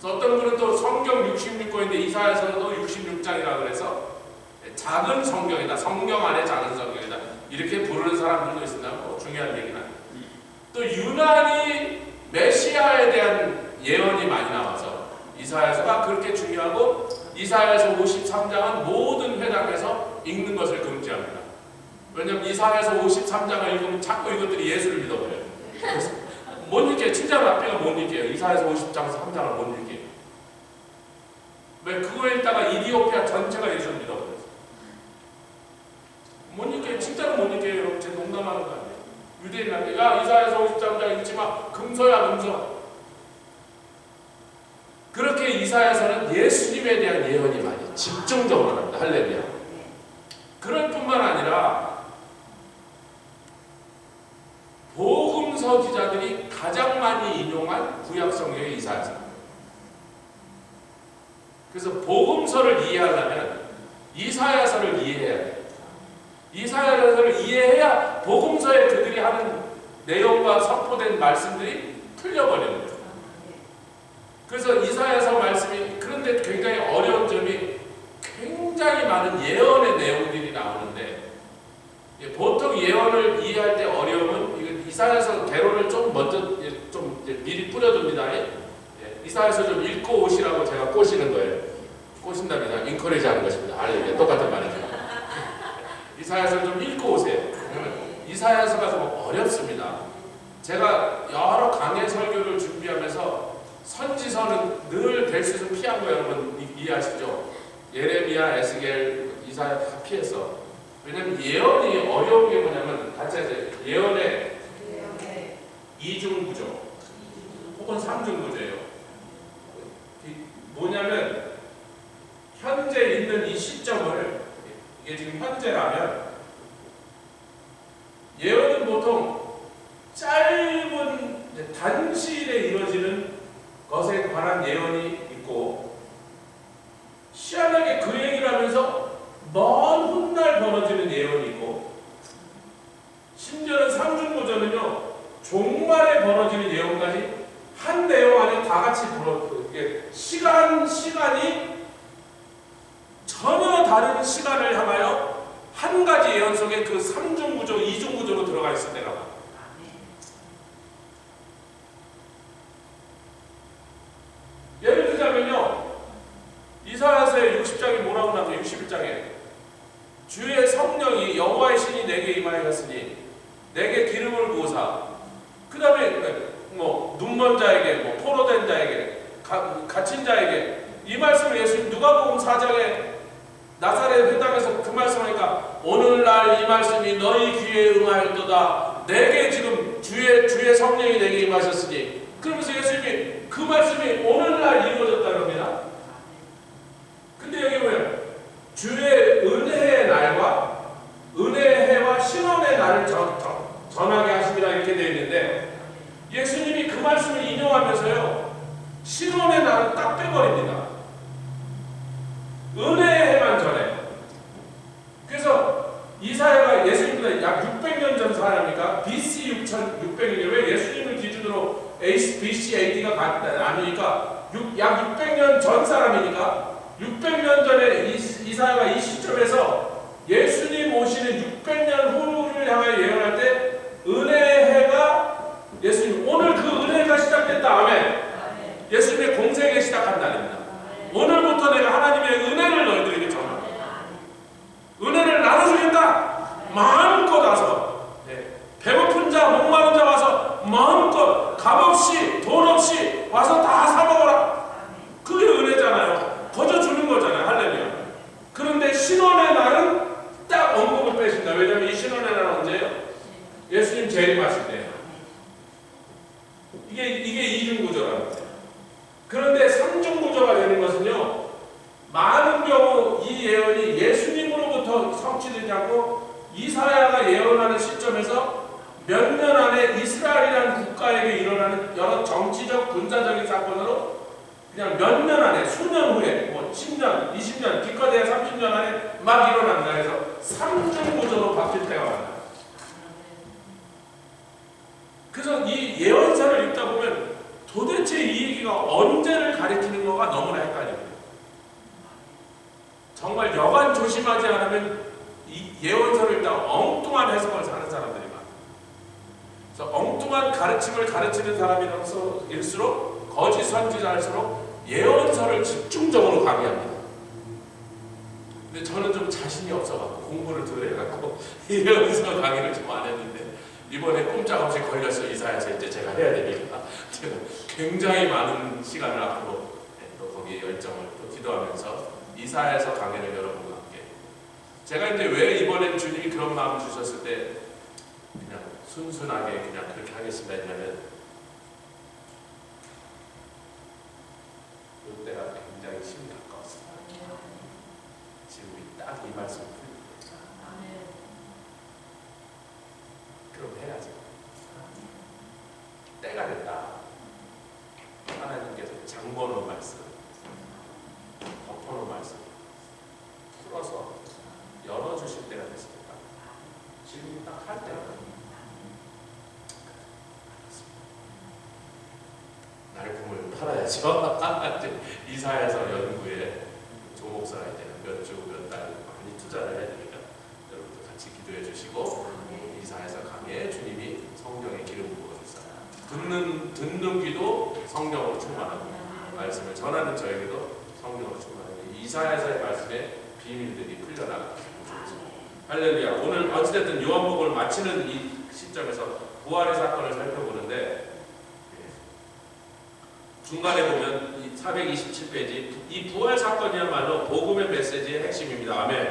그래서 어떤 분은 또 성경 66권인데 이사야서도 66장이라 그래서 작은 성경이다, 성경 안에 작은 성경이다, 이렇게 부르는 사람들도 있습니다. 뭐 중요한 얘기는 아니에요. 또 유난히 메시아에 대한 예언이 많이 나와서 이사야서가 그렇게 중요하고, 이사야서 53장은 모든 회당에서 읽는 것을 금지합니다. 왜냐하면 이사야서 53장을 읽으면 자꾸 이것들이 예수를 믿어버려요. 그래서 못 읽게, 친자 앞에가 못 읽게요. 이사야서 50장에서 3장을 못 읽게. 왜? 그거 읽다가 이디오피아 전체가 예수를 믿어버려요. 못 읽게, 진짜로 못 읽게. 여러분, 제 농담하는 거 아니에요. 유대인한테 야 이사야서 50장 읽지마, 금서야 금서. 그렇게 이사야서는 예수님에 대한 예언이 많이 집중적으로 납니다. 할렐루야. 그럴 뿐만 아니라 복음서 기자들이 가장 많이 인용한 구약성경의 이사야서. 그래서 복음서를 이해하려면 이사야서를 이해해야 돼요. 이사야서를 이해해야 복음서에 그들이 하는 내용과 선포된 말씀들이 풀려버리는 거예요. 그래서 이사야서 말씀이, 그런데 굉장히 어려운 점이 굉장히 많은 예언의 내용들이 나오는데, 보통 예언을 이해할 때 어려움은 이사야서 개론을 좀 먼저 좀 미리 뿌려둡니다. 이사야서 좀 읽고 오시라고 제가 꼬시는 거예요. 꼬신답니다. 인커리지 하는 것입니다. 아니, 똑같은 말이죠. 이사야서 좀 읽고 오세요. 이사야서가 좀 어렵습니다. 제가 여러 강의 설교를 준비하면서 선지서는 늘 될 수 있으면 피한 거 여러분 이해하시죠? 예레미야, 에스겔, 이사야 다 피했어. 왜냐면 예언이 어려운 게 뭐냐면, 같이 하세요. 예언의 이중구조 혹은 삼중구조예요. 뭐냐면 현재 있는 이 시점을, 이게 지금 현재라면 먼 훗날 벌어지는 예언이고, 심지어는 상중고전은요 종말에 벌어지는 예언까지 한 내용 안에 다 같이 시간이 전혀 다른 시간을 향하여 한 가지 예언 속에 그 3중구조, 2중구조로 들어가 있을 때가 많아요. 예를 들자면요, 이사야서의 60장이 뭐라고 나서 61장에 주의 성령이 여호와의 신이 내게 임하였으니 내게 기름을 부으사, 그 다음에 뭐 눈먼 자에게, 뭐 포로된 자에게, 갇힌 자에게, 이 말씀을 예수님 누가복음 4장에 나사렛 회당에서 그 말씀하니까 오늘날 이 말씀이 너희 귀에 응하였도다. 내게 지금 주의 성령이 내게 임하셨으니, 그러면서 예수님이 그 말씀이 오늘날 이루어졌다는 겁니다. 근데 여기 뭐예요? 주의 은혜의 날과 은혜의 해와 신원의 날을 전하게 하십니다 이렇게 되어 있는데, 예수님이 그 말씀을 인용하면서요 신원의 날은 딱 빼버립니다. 은혜의 해만 전해요. 그래서 이사야가 예수님보다 약 600년 전 사람이니까 BC 6600년, 왜 예수님을 기준으로 BC AD가 아니니까 약 600년 전 사람이니까 600년 전에 이사야가 이 시점에서 예수님 오시는 600년 후를 향하여 예언할 때 은혜의 해가, 예수님 오늘 그 은혜가 시작됐다. 아멘. 예수님의 공생에 시작한 날입니다. 오늘부터 내가 하나님의 은혜를 너희들에게 전한다. 은혜를 나눠주겠다. 마음껏 와서, 배고픈 자, 목마른 자 와서 마음껏 값없이 돈 없이 와서 다 사먹어라. 그게 은혜잖아요. 거저 주는 거잖아요. 할렐루야. 그런데 신원의 날은 딱 언급을 빼신다. 왜냐하면 이 신원의 날은 언제예요? 예수님 재림하실 때예요. 이게 이중구조라는 거예요. 그런데 삼중구조가 되는 것은요, 많은 경우 이 예언이 예수님으로부터 성취되지 않고 이사야가 예언하는 시점에서 몇 년 안에 이스라엘이라는 국가에게 일어나는 여러 정치적 군사적인 사건으로 그냥 몇 년 안에, 수년 후에, 뭐 10년, 20년, 기껏해야 30년 안에 막 일어난다 해서 삼중구조로 바뀔 때가 많아요. 그래서 이 예언서를 읽다 보면 도대체 이 얘기가 언제를 가리키는 거가 너무나 헷갈려요. 정말 여간 조심하지 않으면 이 예언서를 읽다가 엉뚱한 해석을 하는 사람들이 많아요. 그래서 엉뚱한 가르침을 가르치는 사람일수록, 거짓 선지자일수록 예언서를 집중적으로 강의합니다. 근데 저는 좀 자신이 없어갖고 공부를 덜 해갖고 예언서 강의를 좀 안 했는데, 이번에 꼼짝없이 걸려서 이사야서 이제 제가 해야 되니까 제가 굉장히 많은 시간을 앞으로 또 거기에 열정을 또 기도하면서 이사야서 강의를 여러분과 함께, 제가 근데 왜 이번엔 주님이 그런 마음을 주셨을 때 그냥 순순하게 그냥 그렇게 하겠습니다 했냐면, 이때가 굉장히 심히 가까웠습니다. 지금 딱 이 말씀을 그럼 해야죠. 때가 됐다. 하나님께서 장보는 말씀, 덮어놓은 말씀 풀어서 열어주실 때가 됐습니다. 지금 딱 할 때가 날품을 팔아야죠. 이사야서 연구에 조목사가 이제 몇 주, 몇 달 많이 투자를 해야 되니까 여러분도 같이 기도해 주시고, 이사야서 강의에 주님이 성령의 기름 부어주사, 듣는 귀도 성령으로 충만하고 말씀을 전하는 저에게도 성령으로 충만하고, 이사야서의 말씀에 비밀들이 풀려나가고 할렐루야. 오늘 어찌됐든 요한복음을 마치는 이 시점에서 부활의 사건을 살펴보는데, 중간에 보면 이 427페이지, 이 부활 사건이야말로 복음의 메시지의 핵심입니다. 아멘.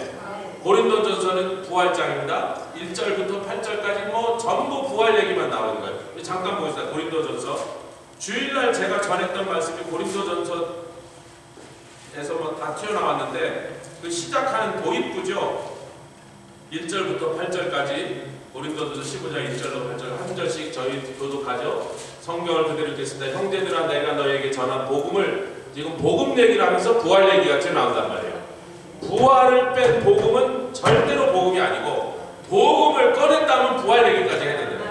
고린도전서는 부활장입니다. 1절부터 8절까지 뭐 전부 부활 얘기만 나오는 거예요. 잠깐 보겠습니다. 고린도전서. 주일날 제가 전했던 말씀이 고린도전서에서 뭐 다 튀어나왔는데, 그 시작하는 도입부죠. 1절부터 8절까지 고린도전서 15장 1절로 8절 한 절씩 저희 교독하죠. 성경을 그대로 읽겠습니다. 형제들아, 내가 너에게 전한 복음을, 지금 복음 얘기를 하면서 부활 얘기가 튀어나온단 말이에요. 부활을 뺀 복음은 절대로 복음이 아니고 복음을 꺼냈다면 부활 얘기까지 해야 된다.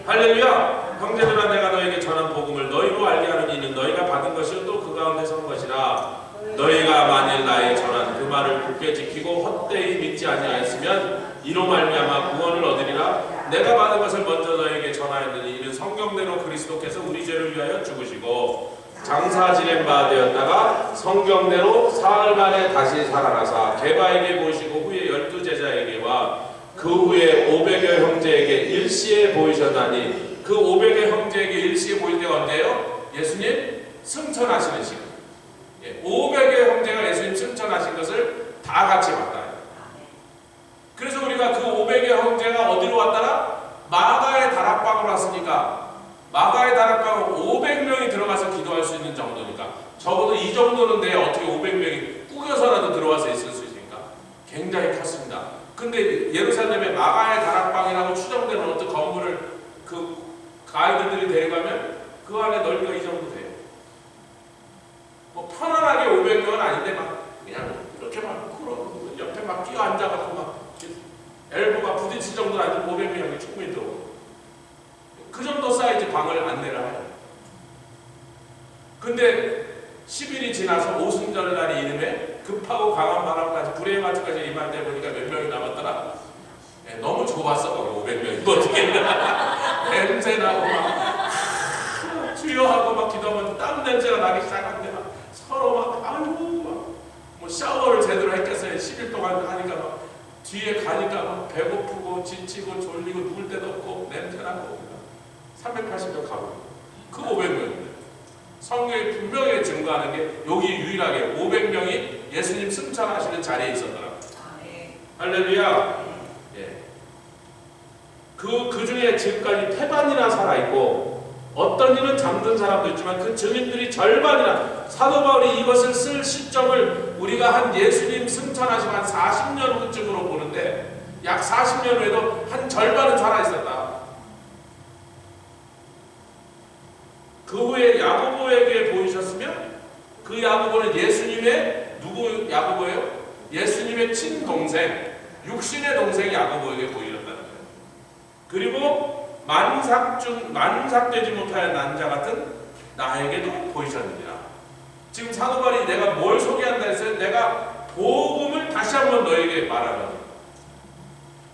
할렐루야. 형제들아 내가 너에게 전한 복음을 너희로 알게 하는 이는 너희가 받은 것이요 또 그 가운데 선 것이라. 너희가 만일 나의 전한 그 말을 굳게 지키고 헛되이 믿지 아니하였으면 이로 말미암아 구원을 얻으리라. 내가 받은 것을 먼저 너에게 전하였느니 이는 성경대로 그리스도께서 우리 죄를 위하여 죽으시고 장사 지낸 바 되었다가 성경대로 사흘 만에 다시 살아나사 게바에게 보이시고 후에 12제자에게와 그 후에 500여 형제에게 일시에 보이셨나니 그 500여 형제에게 일시에 보일 때가 언제예요? 예수님 승천하시는 시간. 500여 형제가 예수님 승천하신 것을 다 같이 봤다. 그래서 우리가 그 500여 형제가 어디로 왔더라? 마가의 다락방으로 왔으니까 마가의 다락방은 500명이 들어가서 기도할 수 있는 정도니까 적어도 이 정도는 돼 어떻게 500명이 꾸겨서라도 들어와서 있을 수 있으니까 굉장히 컸습니다. 근데 예루살렘에 마가의 다락방이라고 추정되는 어떤 건물을 그 가이드들이 데려가면 그 안에 넓이가 이 정도 돼요. 뭐 편안하게 500명은 아닌데 막 그냥 이렇게 막 옆에 막 끼어 앉아갖고 막 엘보가 부딪힐 정도는 아니고 500명이 충분히 들어오고 그 정도 사이즈 방을 안내를 해요. 근데 10일이 지나서 오순절날이 이름에 급하고 강한 바람까지 불의 마주까지 임한데 보니까 몇 명이 남았더라? 너무 좁았어 거기 500명이 어떻게 냄새나고 막 주여 하고 막 기도하면 땀 냄새가 나기 시작하는데 막 서로 막 아이고 막 뭐 샤워를 제대로 했겠어요. 10일 동안 하니까 막 뒤에 가니까 막 배고프고 지치고 졸리고 누울 데도 없고 냄새나고 380명 가고 그 500명인데 성경이 분명히 증거하는 게 여기 유일하게 500명이 예수님 승천하시는 자리에 있었더라. 할렐루야. 예. 그 중에 지금까지 태반이나 살아있고 어떤 이는 잠든 사람도 있지만 그 증인들이 절반이나 사도 바울이 이것을 쓸 시점을 우리가 한 예수님 승천하시고 한 40년 후쯤으로 보는데 약 40년 후에도 한 절반은 살아있었다. 그 후에 야고보에게 보이셨으면 그 야고보는 예수님의 누구 야고보예요? 예수님의 친동생, 육신의 동생 야고보에게 보이셨다는 거예요. 그리고 만삭되지 못하여 난 자 같은 나에게도 보이셨느니라. 지금 사도 바울이 내가 뭘 소개한다 했어요? 내가 복음을 다시 한번 너에게 말하는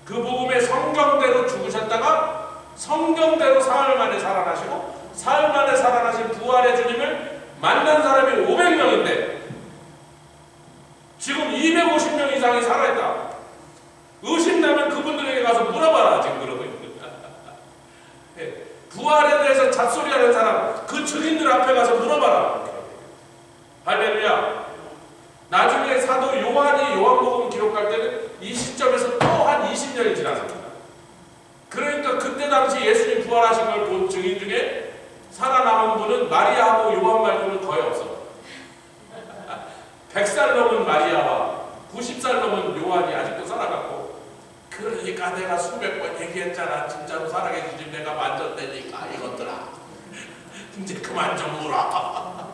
그 복음의 성경대로 죽으셨다가 성경대로 사흘 만에 살아나시고 사흘 만에 살아나신 부활의 주님을 만난 사람이 500명인데 지금 250명 이상이 살아있다. 의심나면 그분들에게 가서 물어봐라. 지금 그러고 있는 거야. 부활에 대해서 잡소리하는 사람 그 증인들 앞에 가서 물어봐라. 할렐루야. 나중에 사도 요한이 요한복음 기록할 때는 이 시점에서 또 한 20년이 지났습니다. 그러니까 그때 당시 예수님 부활하신 걸 본 증인 중에 살아남은 분은 마리아하고 요한 말고는 거의 없어. 100살 넘은 마리아와 90살 넘은 요한이 아직도 살아갔고 그러니까 내가 수백 번 얘기했잖아. 진짜로 살아계신 내가 만졌다니까 이것들아. 이제 그만 좀 물어.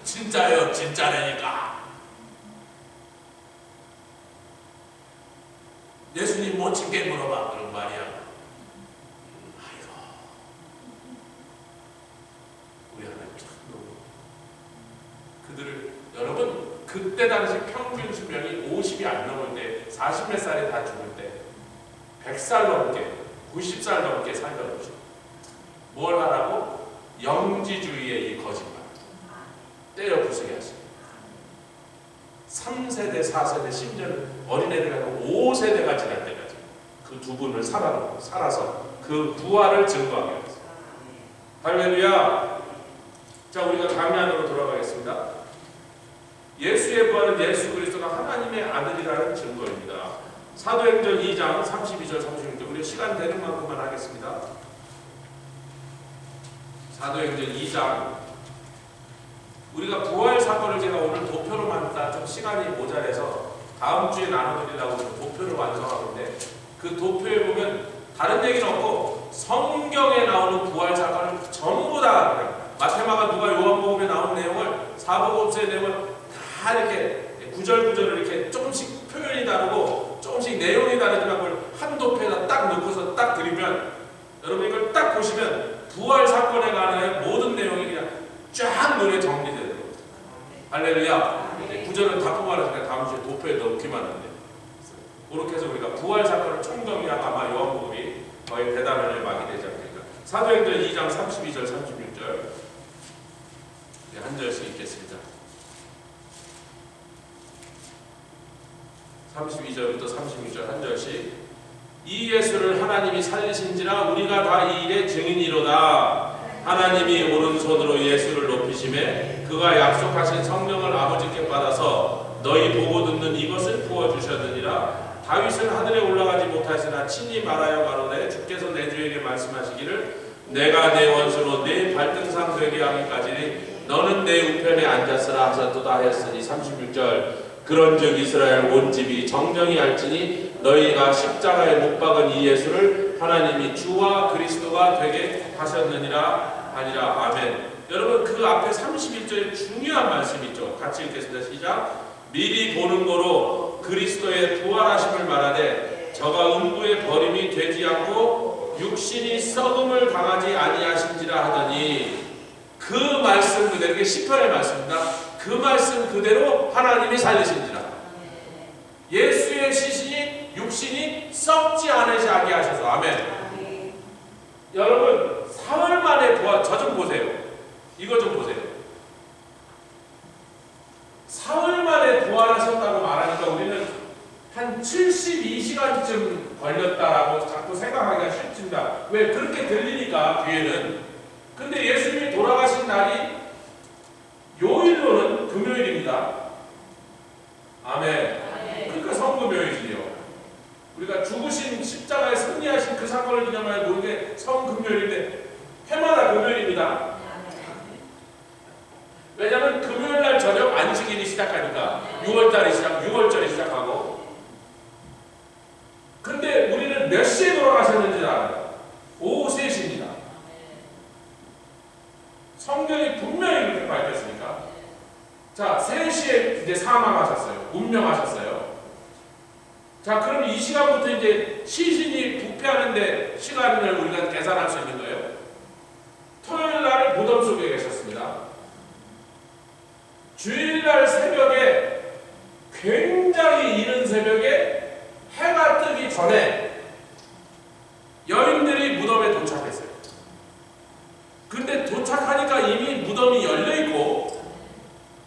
진짜요 진짜라니까. 예수님 못 친게 물어봐. 그런 말이야. 아이고 우리 하나님 참 너무 그들을 여러분 그때 당시 평균 수명이 50이 안 넘을 때 40몇 살에 다 죽을 때 100살 넘게 90살 넘게 살던 거죠. 뭘 하라고? 영지주의의 이 거짓말 때려 부수게 하십니다. 3세대 4세대 심지어는 어린애들 가고 5세대가 지날 때까지 그 두 분을 살아서 그 부활을 증거하게 하겠습니다. 할렐루야. 자 우리가 강연으로 돌아가겠습니다. 예수의 부활은 예수 그리스도가 하나님의 아들이라는 증거입니다. 사도행전 2장 32절 36절 우리 시간 되는 만큼만 하겠습니다. 사도행전 2장 우리가 부활 사건을 제가 오늘 도표로만 했다 좀 시간이 모자라서 다음 주에 나눠드리려고 도표를 완성하고 있는데 그 도표에 보면 다른 얘기는 없고 성경에 나오는 부활 사건을 전부 다 마태마가 누가 요한복음에 나온 내용을 사복음서의 내용을 다 이렇게 구절구절을 이렇게 조금씩 표현이 다르고 조금씩 내용이 다르지만 그걸 한 도표에다 딱 넣고서 딱 드리면 여러분 이걸 딱 보시면 부활 사건에 관한 모든 내용이 그냥 쫙 눈에 정리되도록. 할렐루야. 구절은 다 뽑아내니까 다음 주에 도표에 넣기만 하는데 그렇게 해서 우리가 부활 사건을 총정리한 아마 요한복음이 거의 대단한 막이 되지 않겠까. 사도행전 2장 32절 36절 한 절씩 읽겠습니다. 32절부터 36절 한 절씩. 이 예수를 하나님이 살리신지라 우리가 다 이 일의 증인이로다. 하나님이 오른손으로 예수를 높이심에 그가 약속하신 성령을 아버지께 받아서 너희 보고 듣는 이것을 부어주셨느니라. 다윗은 하늘에 올라가지 못하였으나 친히 말하여 가로되 주께서 내 주에게 말씀하시기를 내가 내 원수로 내 발등상 되게 하기까지 너는 내 우편에 앉았으라 하셨도다 하였으니. 36절 그런즉 이스라엘 온 집이 정령이 알지니 너희가 십자가에 못 박은 이 예수를 하나님이 주와 그리스도가 되게 하셨느니라 하니라. 아멘. 여러분 그 앞에 31절에 중요한 말씀이 있죠. 같이 읽겠습니다. 시작. 미리 보는 거로 그리스도의 부활하심을 말하되 저가 음부의 버림이 되지 않고 육신이 썩음을 당하지 아니하신지라 하더니 그 말씀 그대로, 이게 시편의 말씀입니다. 그 말씀 그대로 하나님이 살리신지라. 예수의 시신이 육신이 썩지 않으시게 하셔서. 아멘. 여러분 사흘 만에 부활. 저 좀 보세요. 이거 좀 보세요. 사흘 만에 부활하셨다고 말하니까 우리는 한 72시간쯤 걸렸다라고 자꾸 생각하기가 쉽습니다. 왜? 그렇게 들리니까 뒤에는. 근데 예수님이 돌아가신 날이 요일로는 금요일입니다. 아멘. 그러니까 성금요일이요. 우리가 죽으신 십자가에 승리하신 그 사건을 기념하여 모르게 성금요일인데 해마다 금요일입니다. 왜냐하면 금요일날 저녁 안식일이 시작하니까 6월절이 시작하고. 근데 우리는 몇 시에 돌아가셨는지 알아요. 오후 3시입니다. 성경이 분명히 그렇게 밝혔으니까. 자, 3시에 이제 사망하셨어요. 운명하셨어요. 자, 그럼 이 시간부터 이제 시신이 부패하는데 시간을 우리가 계산할 수 있는 거예요. 토요일 날 무덤 속에 계셨습니다. 주일날 새벽에, 굉장히 이른 새벽에 해가 뜨기 전에 여인들이 무덤에 도착했어요. 근데 도착하니까 이미 무덤이 열려있고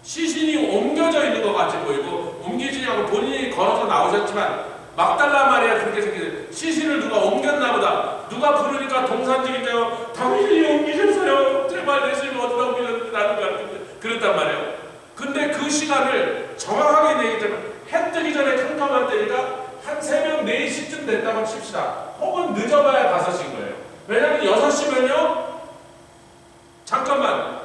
시신이 옮겨져 있는 것 같이 보이고, 옮기지 않고 본인이 걸어서 나오셨지만 막달라 마리아 그렇게 생겼어요. 시신을 누가 옮겼나 보다. 누가 부르니까 동산직인데요. 당신이 옮기셨어요. 제발 예수님 어디다 옮기셨는지 나는 알겠는데. 그랬단 말이에요. 근데 그 시간을 정확하게 내기 때문에 해 뜨기 전에 캄캄한 때니까 한 새벽 4시쯤 됐다고 칩시다. 혹은 늦어봐야 5시인 거예요. 왜냐면 6시면요. 잠깐만.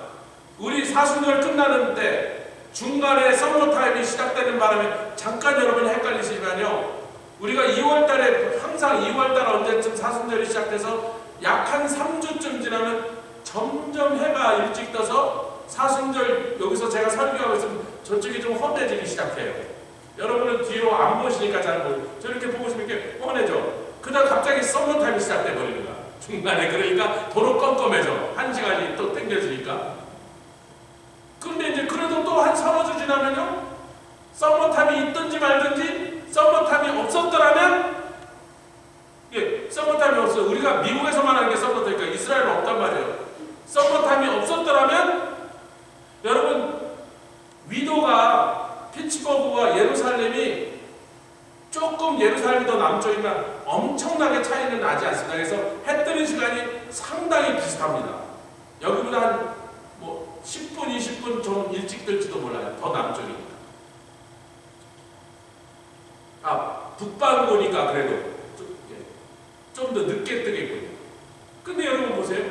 우리 사순절 끝나는 때 중간에 서머타임이 시작되는 바람에 잠깐 여러분이 헷갈리시지만요. 우리가 2월달에 항상 2월달 언제쯤 사순절이 시작돼서 약 한 3주쯤 지나면 점점 해가 일찍 떠서 사순절 여기서 제가 설교하고 있으면 저쪽이 좀 훤해지기 시작해요. 여러분은 뒤로 안 보시니까 잘 보여요. 저렇게 보고 있으면 이렇게 훤해져. 그다음 갑자기 서머타임이 시작돼 버리는 거야. 중간에. 그러니까 도로 껌껌해져. 1시간이 또 땡겨지니까. 근데 이제 그래도 또 한 3-4주 지나면요. 서머타임이 있든지 말든지 서머타임이 없었더라면 서머타임이 없어요. 우리가 미국에서만 하는 게 서머타임이니까 이스라엘은 없단 말이에요. 서머타임이 없었더라면 여러분 위도가 피츠버그와 예루살렘이 조금 예루살렘이 더 남쪽이면 엄청나게 차이는 나지 않습니다. 그래서 해 뜨는 시간이 상당히 비슷합니다. 여기보다 한 10분, 20분 좀 일찍 뜰지도 몰라요. 더 남쪽이니까. 북반구니까 그래도 좀 더 늦게 뜨겠군요. 근데 여러분 보세요.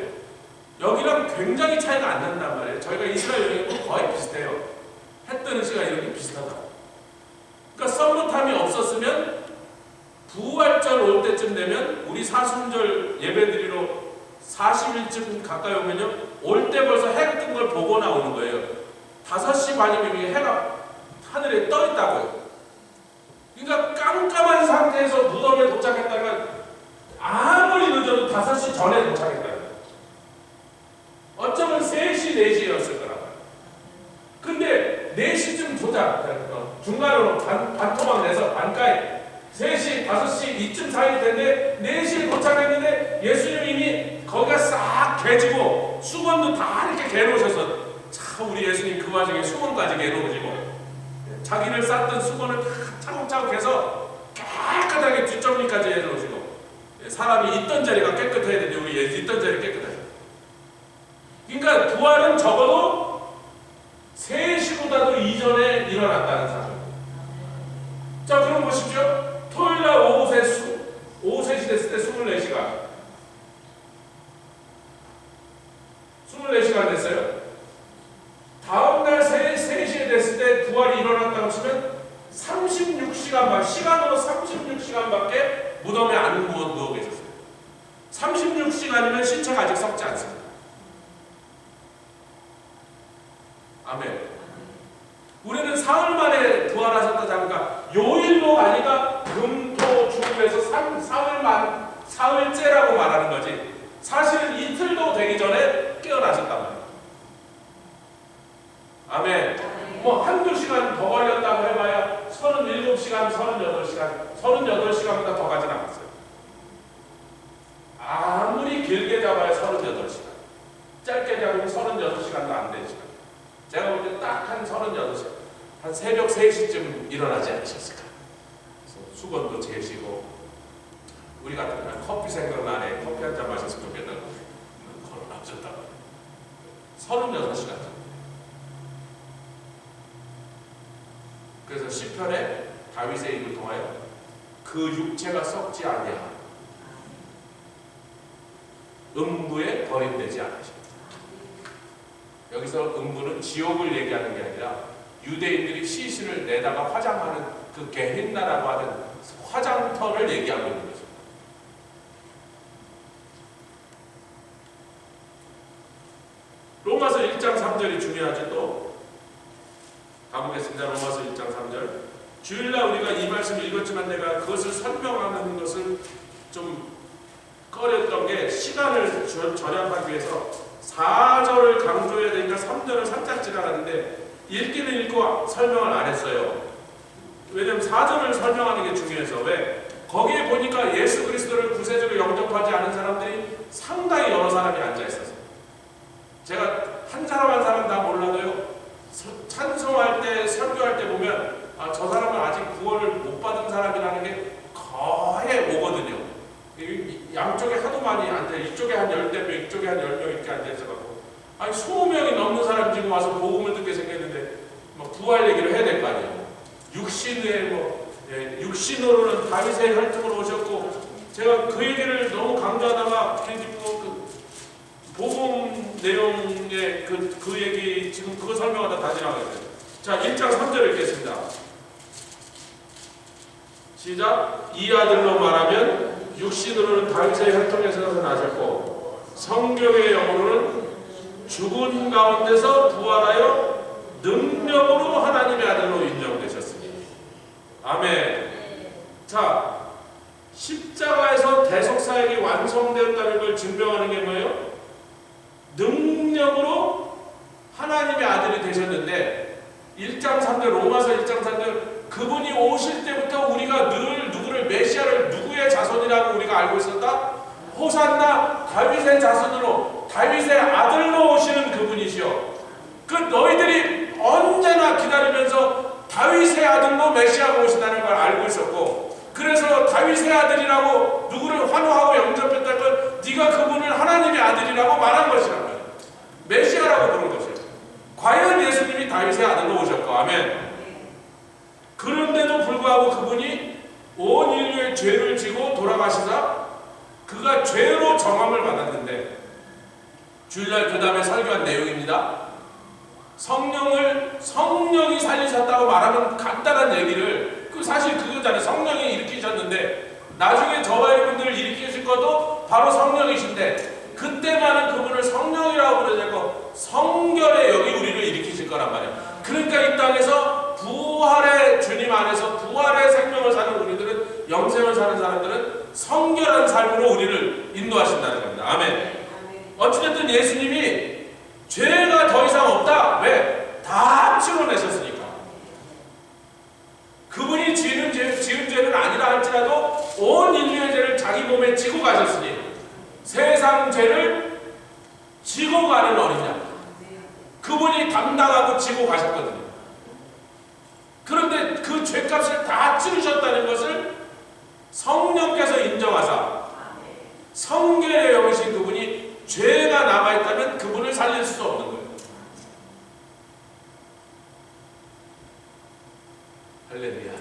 여기랑 굉장히 차이가 안 난단 말이에요. 저희가 이스라엘 여행은 거의 비슷해요. 해 뜨는 시간이 이렇게 비슷하다. 그러니까 서머타임이 없었으면 부활절 올 때쯤 되면 우리 사순절 예배드리러 40일쯤 가까이 오면요. 올 때 벌써 해가 뜬 걸 보고 나오는 거예요. 5시 반이면 해가 하늘에 떠 있다고요. 그러니까 깜깜한 상태에서 무덤에 도착했다가 아무리 늦어도 5시 전에 도착했다는 거예요. 어쩌면 3시, 4시였을 거라고요. 근데 4시쯤 도착, 중간으로 반토막 내서 반가에 3시, 5시 이쯤 사이 텐데 4시에 도착했는데 예수님이 이미 거기가 싹 개지고 수건도 다 이렇게 개놓으셔서 참 우리 예수님 그 와중에 수건까지 개놓으시고 자기를 쌌던 수건을 다 차곡차곡 해서 깨끗하게 뒷정리까지 해놓으시고 사람이 있던 자리가 깨끗해야 되는데 우리 예수 있던 자리 깨끗하죠. 그러니까 부활은 적어도 3시보다도 이전에 일어났다는 사실. 자, 그럼 보십시오. 토요일날 오후 3시 됐을 때 24시간. 24시간 됐어요. 다음날 3시에 됐을 때 부활이 일어났다고 치면 36시간, 시간으로 36시간밖에 무덤에 안 누워 계셨어요. 36시간이면 신체가 아직 썩지 않습니다. 아멘. 우리는 사흘 만에 부활하셨다 자니까 요일로 가니까 금토주에서 사흘째라고 말하는 거지. 사실은 이틀도 되기 전에 깨어나셨단 말이에요. 아멘. 뭐 한두 시간 더 걸렸다고 해봐야 37시간, 38시간보다 더 가진 않았어요. 아무리 길게 잡아야 38시간. 짧게 잡으면 36시간도 안 되는 시간. 제가 볼 때 딱 한 36시간. 한 새벽 3시쯤 일어나지 않으셨을까? 그래서 수건도 재시고 우리 같은 경우는 커피 생각나네. 커피 한 잔 마셨으면 좋겠다고 걸어나오셨다고. 36시간. 그래서 시편에 다윗의 입을 통하여 그 육체가 썩지 아니하고 음부에 버림되지 않으십니다. 여기서 음부는 지옥을 얘기하는 게 아니라 유대인들이 시신을 내다가 화장하는 그 게힌나라고 하는 화장터를 얘기하고 있는 거죠. 로마서 1장 3절이 중요하죠. 또 가보겠습니다. 로마서 1장 3절. 주일날 우리가 이 말씀을 읽었지만 내가 그것을 설명하는 것을 좀 꺼렸던 게 시간을 절약하기 위해서 4절을 강조해야 되니까 3절을 살짝 지나가는데 읽기는 읽고 설명을 안 했어요. 왜냐면 4절을 설명하는 게 중요해서. 왜? 거기에 보니까 예수 그리스도를 구세주로 영접하지 않은 사람들이 상당히 여러 사람이 앉아있어서 제가 한 사람 한 사람 다 몰라도요, 찬송할 때 설교할 때 보면 저 사람은 아직 구원을 못 받은 사람이라는 게 거의 오거든요. 양쪽에 하도 많이 앉아, 이쪽에 한 10명, 이쪽에 한 10명 이렇게 앉아있어갖고 20명이 넘는 사람이 지금 와서 복음을 듣게 생겼는데 뭐 부활 얘기를 해야 될 거 아니에요. 육신으로는 다윗의 혈통으로 오셨고, 제가 그 얘기를 너무 강조하다가 그 복음 내용의 그 얘기 지금 그거 설명하다 다 지나가겠어요. 자, 1장 3절 읽겠습니다. 시작. 이 아들로 말하면 육신으로는 다윗의 혈통에서 나셨고 성경의 영으로는 죽은 가운데서 부활하여 능력으로 하나님의 아들로 인정되셨으니. 아멘. 자, 십자가에서 대속사역이 완성되었다는 걸 증명하는 게 뭐예요? 능력으로 하나님의 아들이 되셨는데 1장 3절 로마서 1장 3절 그분이 오실 때부터 우리가 늘 누구를 메시아를 누구의 자손이라고 우리가 알고 있었다? 호산나 다윗의 자손으로 다윗의 아들로 오시는 그분이시여. 그 너희들이 언제나 기다리면서 다윗의 아들로 메시아가 오신다는 걸 알고 있었고, 그래서 다윗의 아들이라고 누구를 환호하고 영접했다는 건 네가 그분을 하나님의 아들이라고 말한 것이란 말이에요. 메시아라고 부른 것이에요. 과연 예수님이 다윗의 아들로 오셨고, 아멘. 그런데도 불구하고 그분이 온 인류의 죄를 지고 돌아가시다 그가 죄로 정함을 받았는데, 주일날 그 다음에 설교한 내용입니다. 성령이 살리셨다고 말하면 간단한 얘기를, 사실 그거잖아요. 성령이 일으키셨는데 나중에 저와 여러분들을 일으키실 것도 바로 성령이신데 그때만은 그분을 성령이라고 부르지 않고 성결의 영이 우리를 일으키실 거란 말이에요. 그러니까 이 땅에서 부활의 주님 안에서 부활의 생명을 사는 우리들은, 영생을 사는 사람들은 성결한 삶으로 우리를 인도하신다는 겁니다. 아멘. 어찌됐든 예수님이 죄가 더 이상 없다. 왜? 다 치러내셨으니까. 그분이 지은 죄는 아니라 할지라도 온 인류의 죄를 자기 몸에 지고 가셨으니 세상 죄를 지고 가는 어린 양, 그분이 담당하고 지고 가셨거든요. 그런데 그 죄값을 다 치르셨다는 것을 성령께서 인정하사 성결의 영이신 그분이 죄가 남아있다면 그분을 살릴 수 없는 거예요. 할렐루야.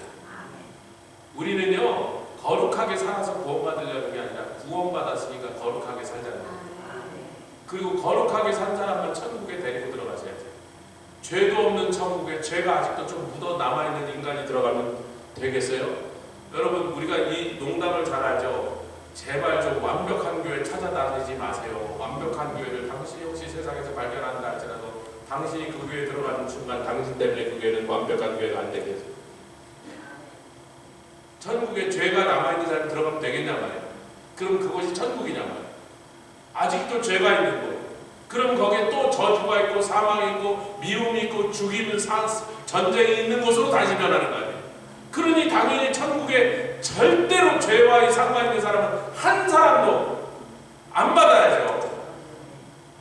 우리는요, 거룩하게 살아서 구원받으려는 게 아니라 구원받았으니까 거룩하게 살잖아요. 그리고 거룩하게 산 사람은 천국에 데리고 들어가셔야 돼요. 죄도 없는 천국에 죄가 아직도 좀 묻어 남아있는 인간이 들어가면 되겠어요? 여러분, 우리가 이 농담을 잘 알죠? 제발 좀 완벽한 교회 찾아다니지 마세요. 완벽한 교회를 당신이 혹시 세상에서 발견한다 할지라도 당신이 그 교회에 들어가는 순간 당신 때문에 그 교회는 완벽한 교회가 안 되겠어요. 천국에 죄가 남아있는 사람이 들어가면 되겠냐 말이에요. 그럼 그것이 천국이냐 말이에요. 아직도 죄가 있는 거예요. 그럼 거기에 또 저주가 있고 사망이 있고 미움이 있고 죽이는 전쟁이 있는 곳으로 다시 변하는 거 아니에요. 그러니 당연히 천국에 절대로 죄와 상관 있는 사람은 한 사람도 안 받아야죠.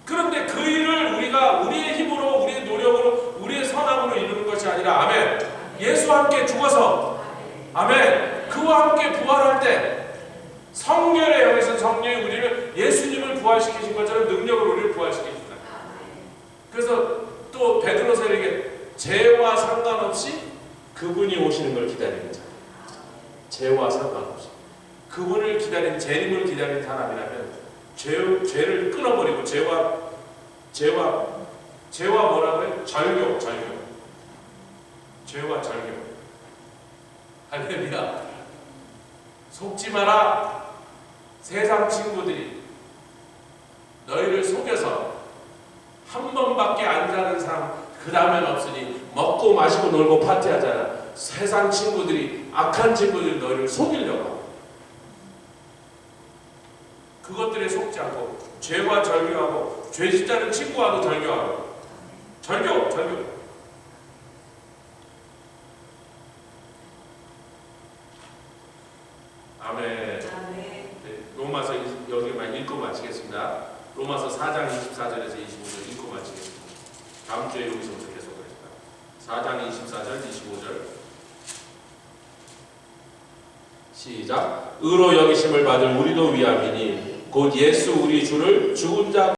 그런데 그 일을 우리가 우리의 힘으로, 우리의 노력으로, 우리의 선함으로 이루는 것이 아니라, 아멘, 예수와 함께 죽어서, 아멘, 그와 함께 부활할 때 성결의 영에서 성령이 우리를, 예수님을 부활시키신 것처럼 능력으로 우리를 부활시키신다. 그래서 또 베드로서에게 죄와 상관없이 그분이 오시는 걸 기다리는 자, 죄와 상관없이 그분을 기다린, 재림을 기다린 사람이라면 죄를 끊어버리고 죄와 뭐라고요? 절교. 죄와 절교. 할렐루야. 속지 마라. 세상 친구들이 너희를 속여서 한 번밖에 안 자는 사람 그 다음엔 없으니 먹고 마시고 놀고 파티하잖아. 세상 친구들이, 악한 친구들이 너희를 속이려고 하고, 그것들에 속지 않고 죄와 절교하고, 죄 짓자는 친구와도 절교하고, 절교. 아멘. 로마서 여기만 읽고 마치겠습니다. 로마서 4장 24절에서 25절 읽고 마치겠습니다. 다음 주에 여기서부터 계속하겠습니다. 4장 24절 25절 시작. 의로 여기심을 받을 우리도 위함이니 곧 예수 우리 주를 죽은 자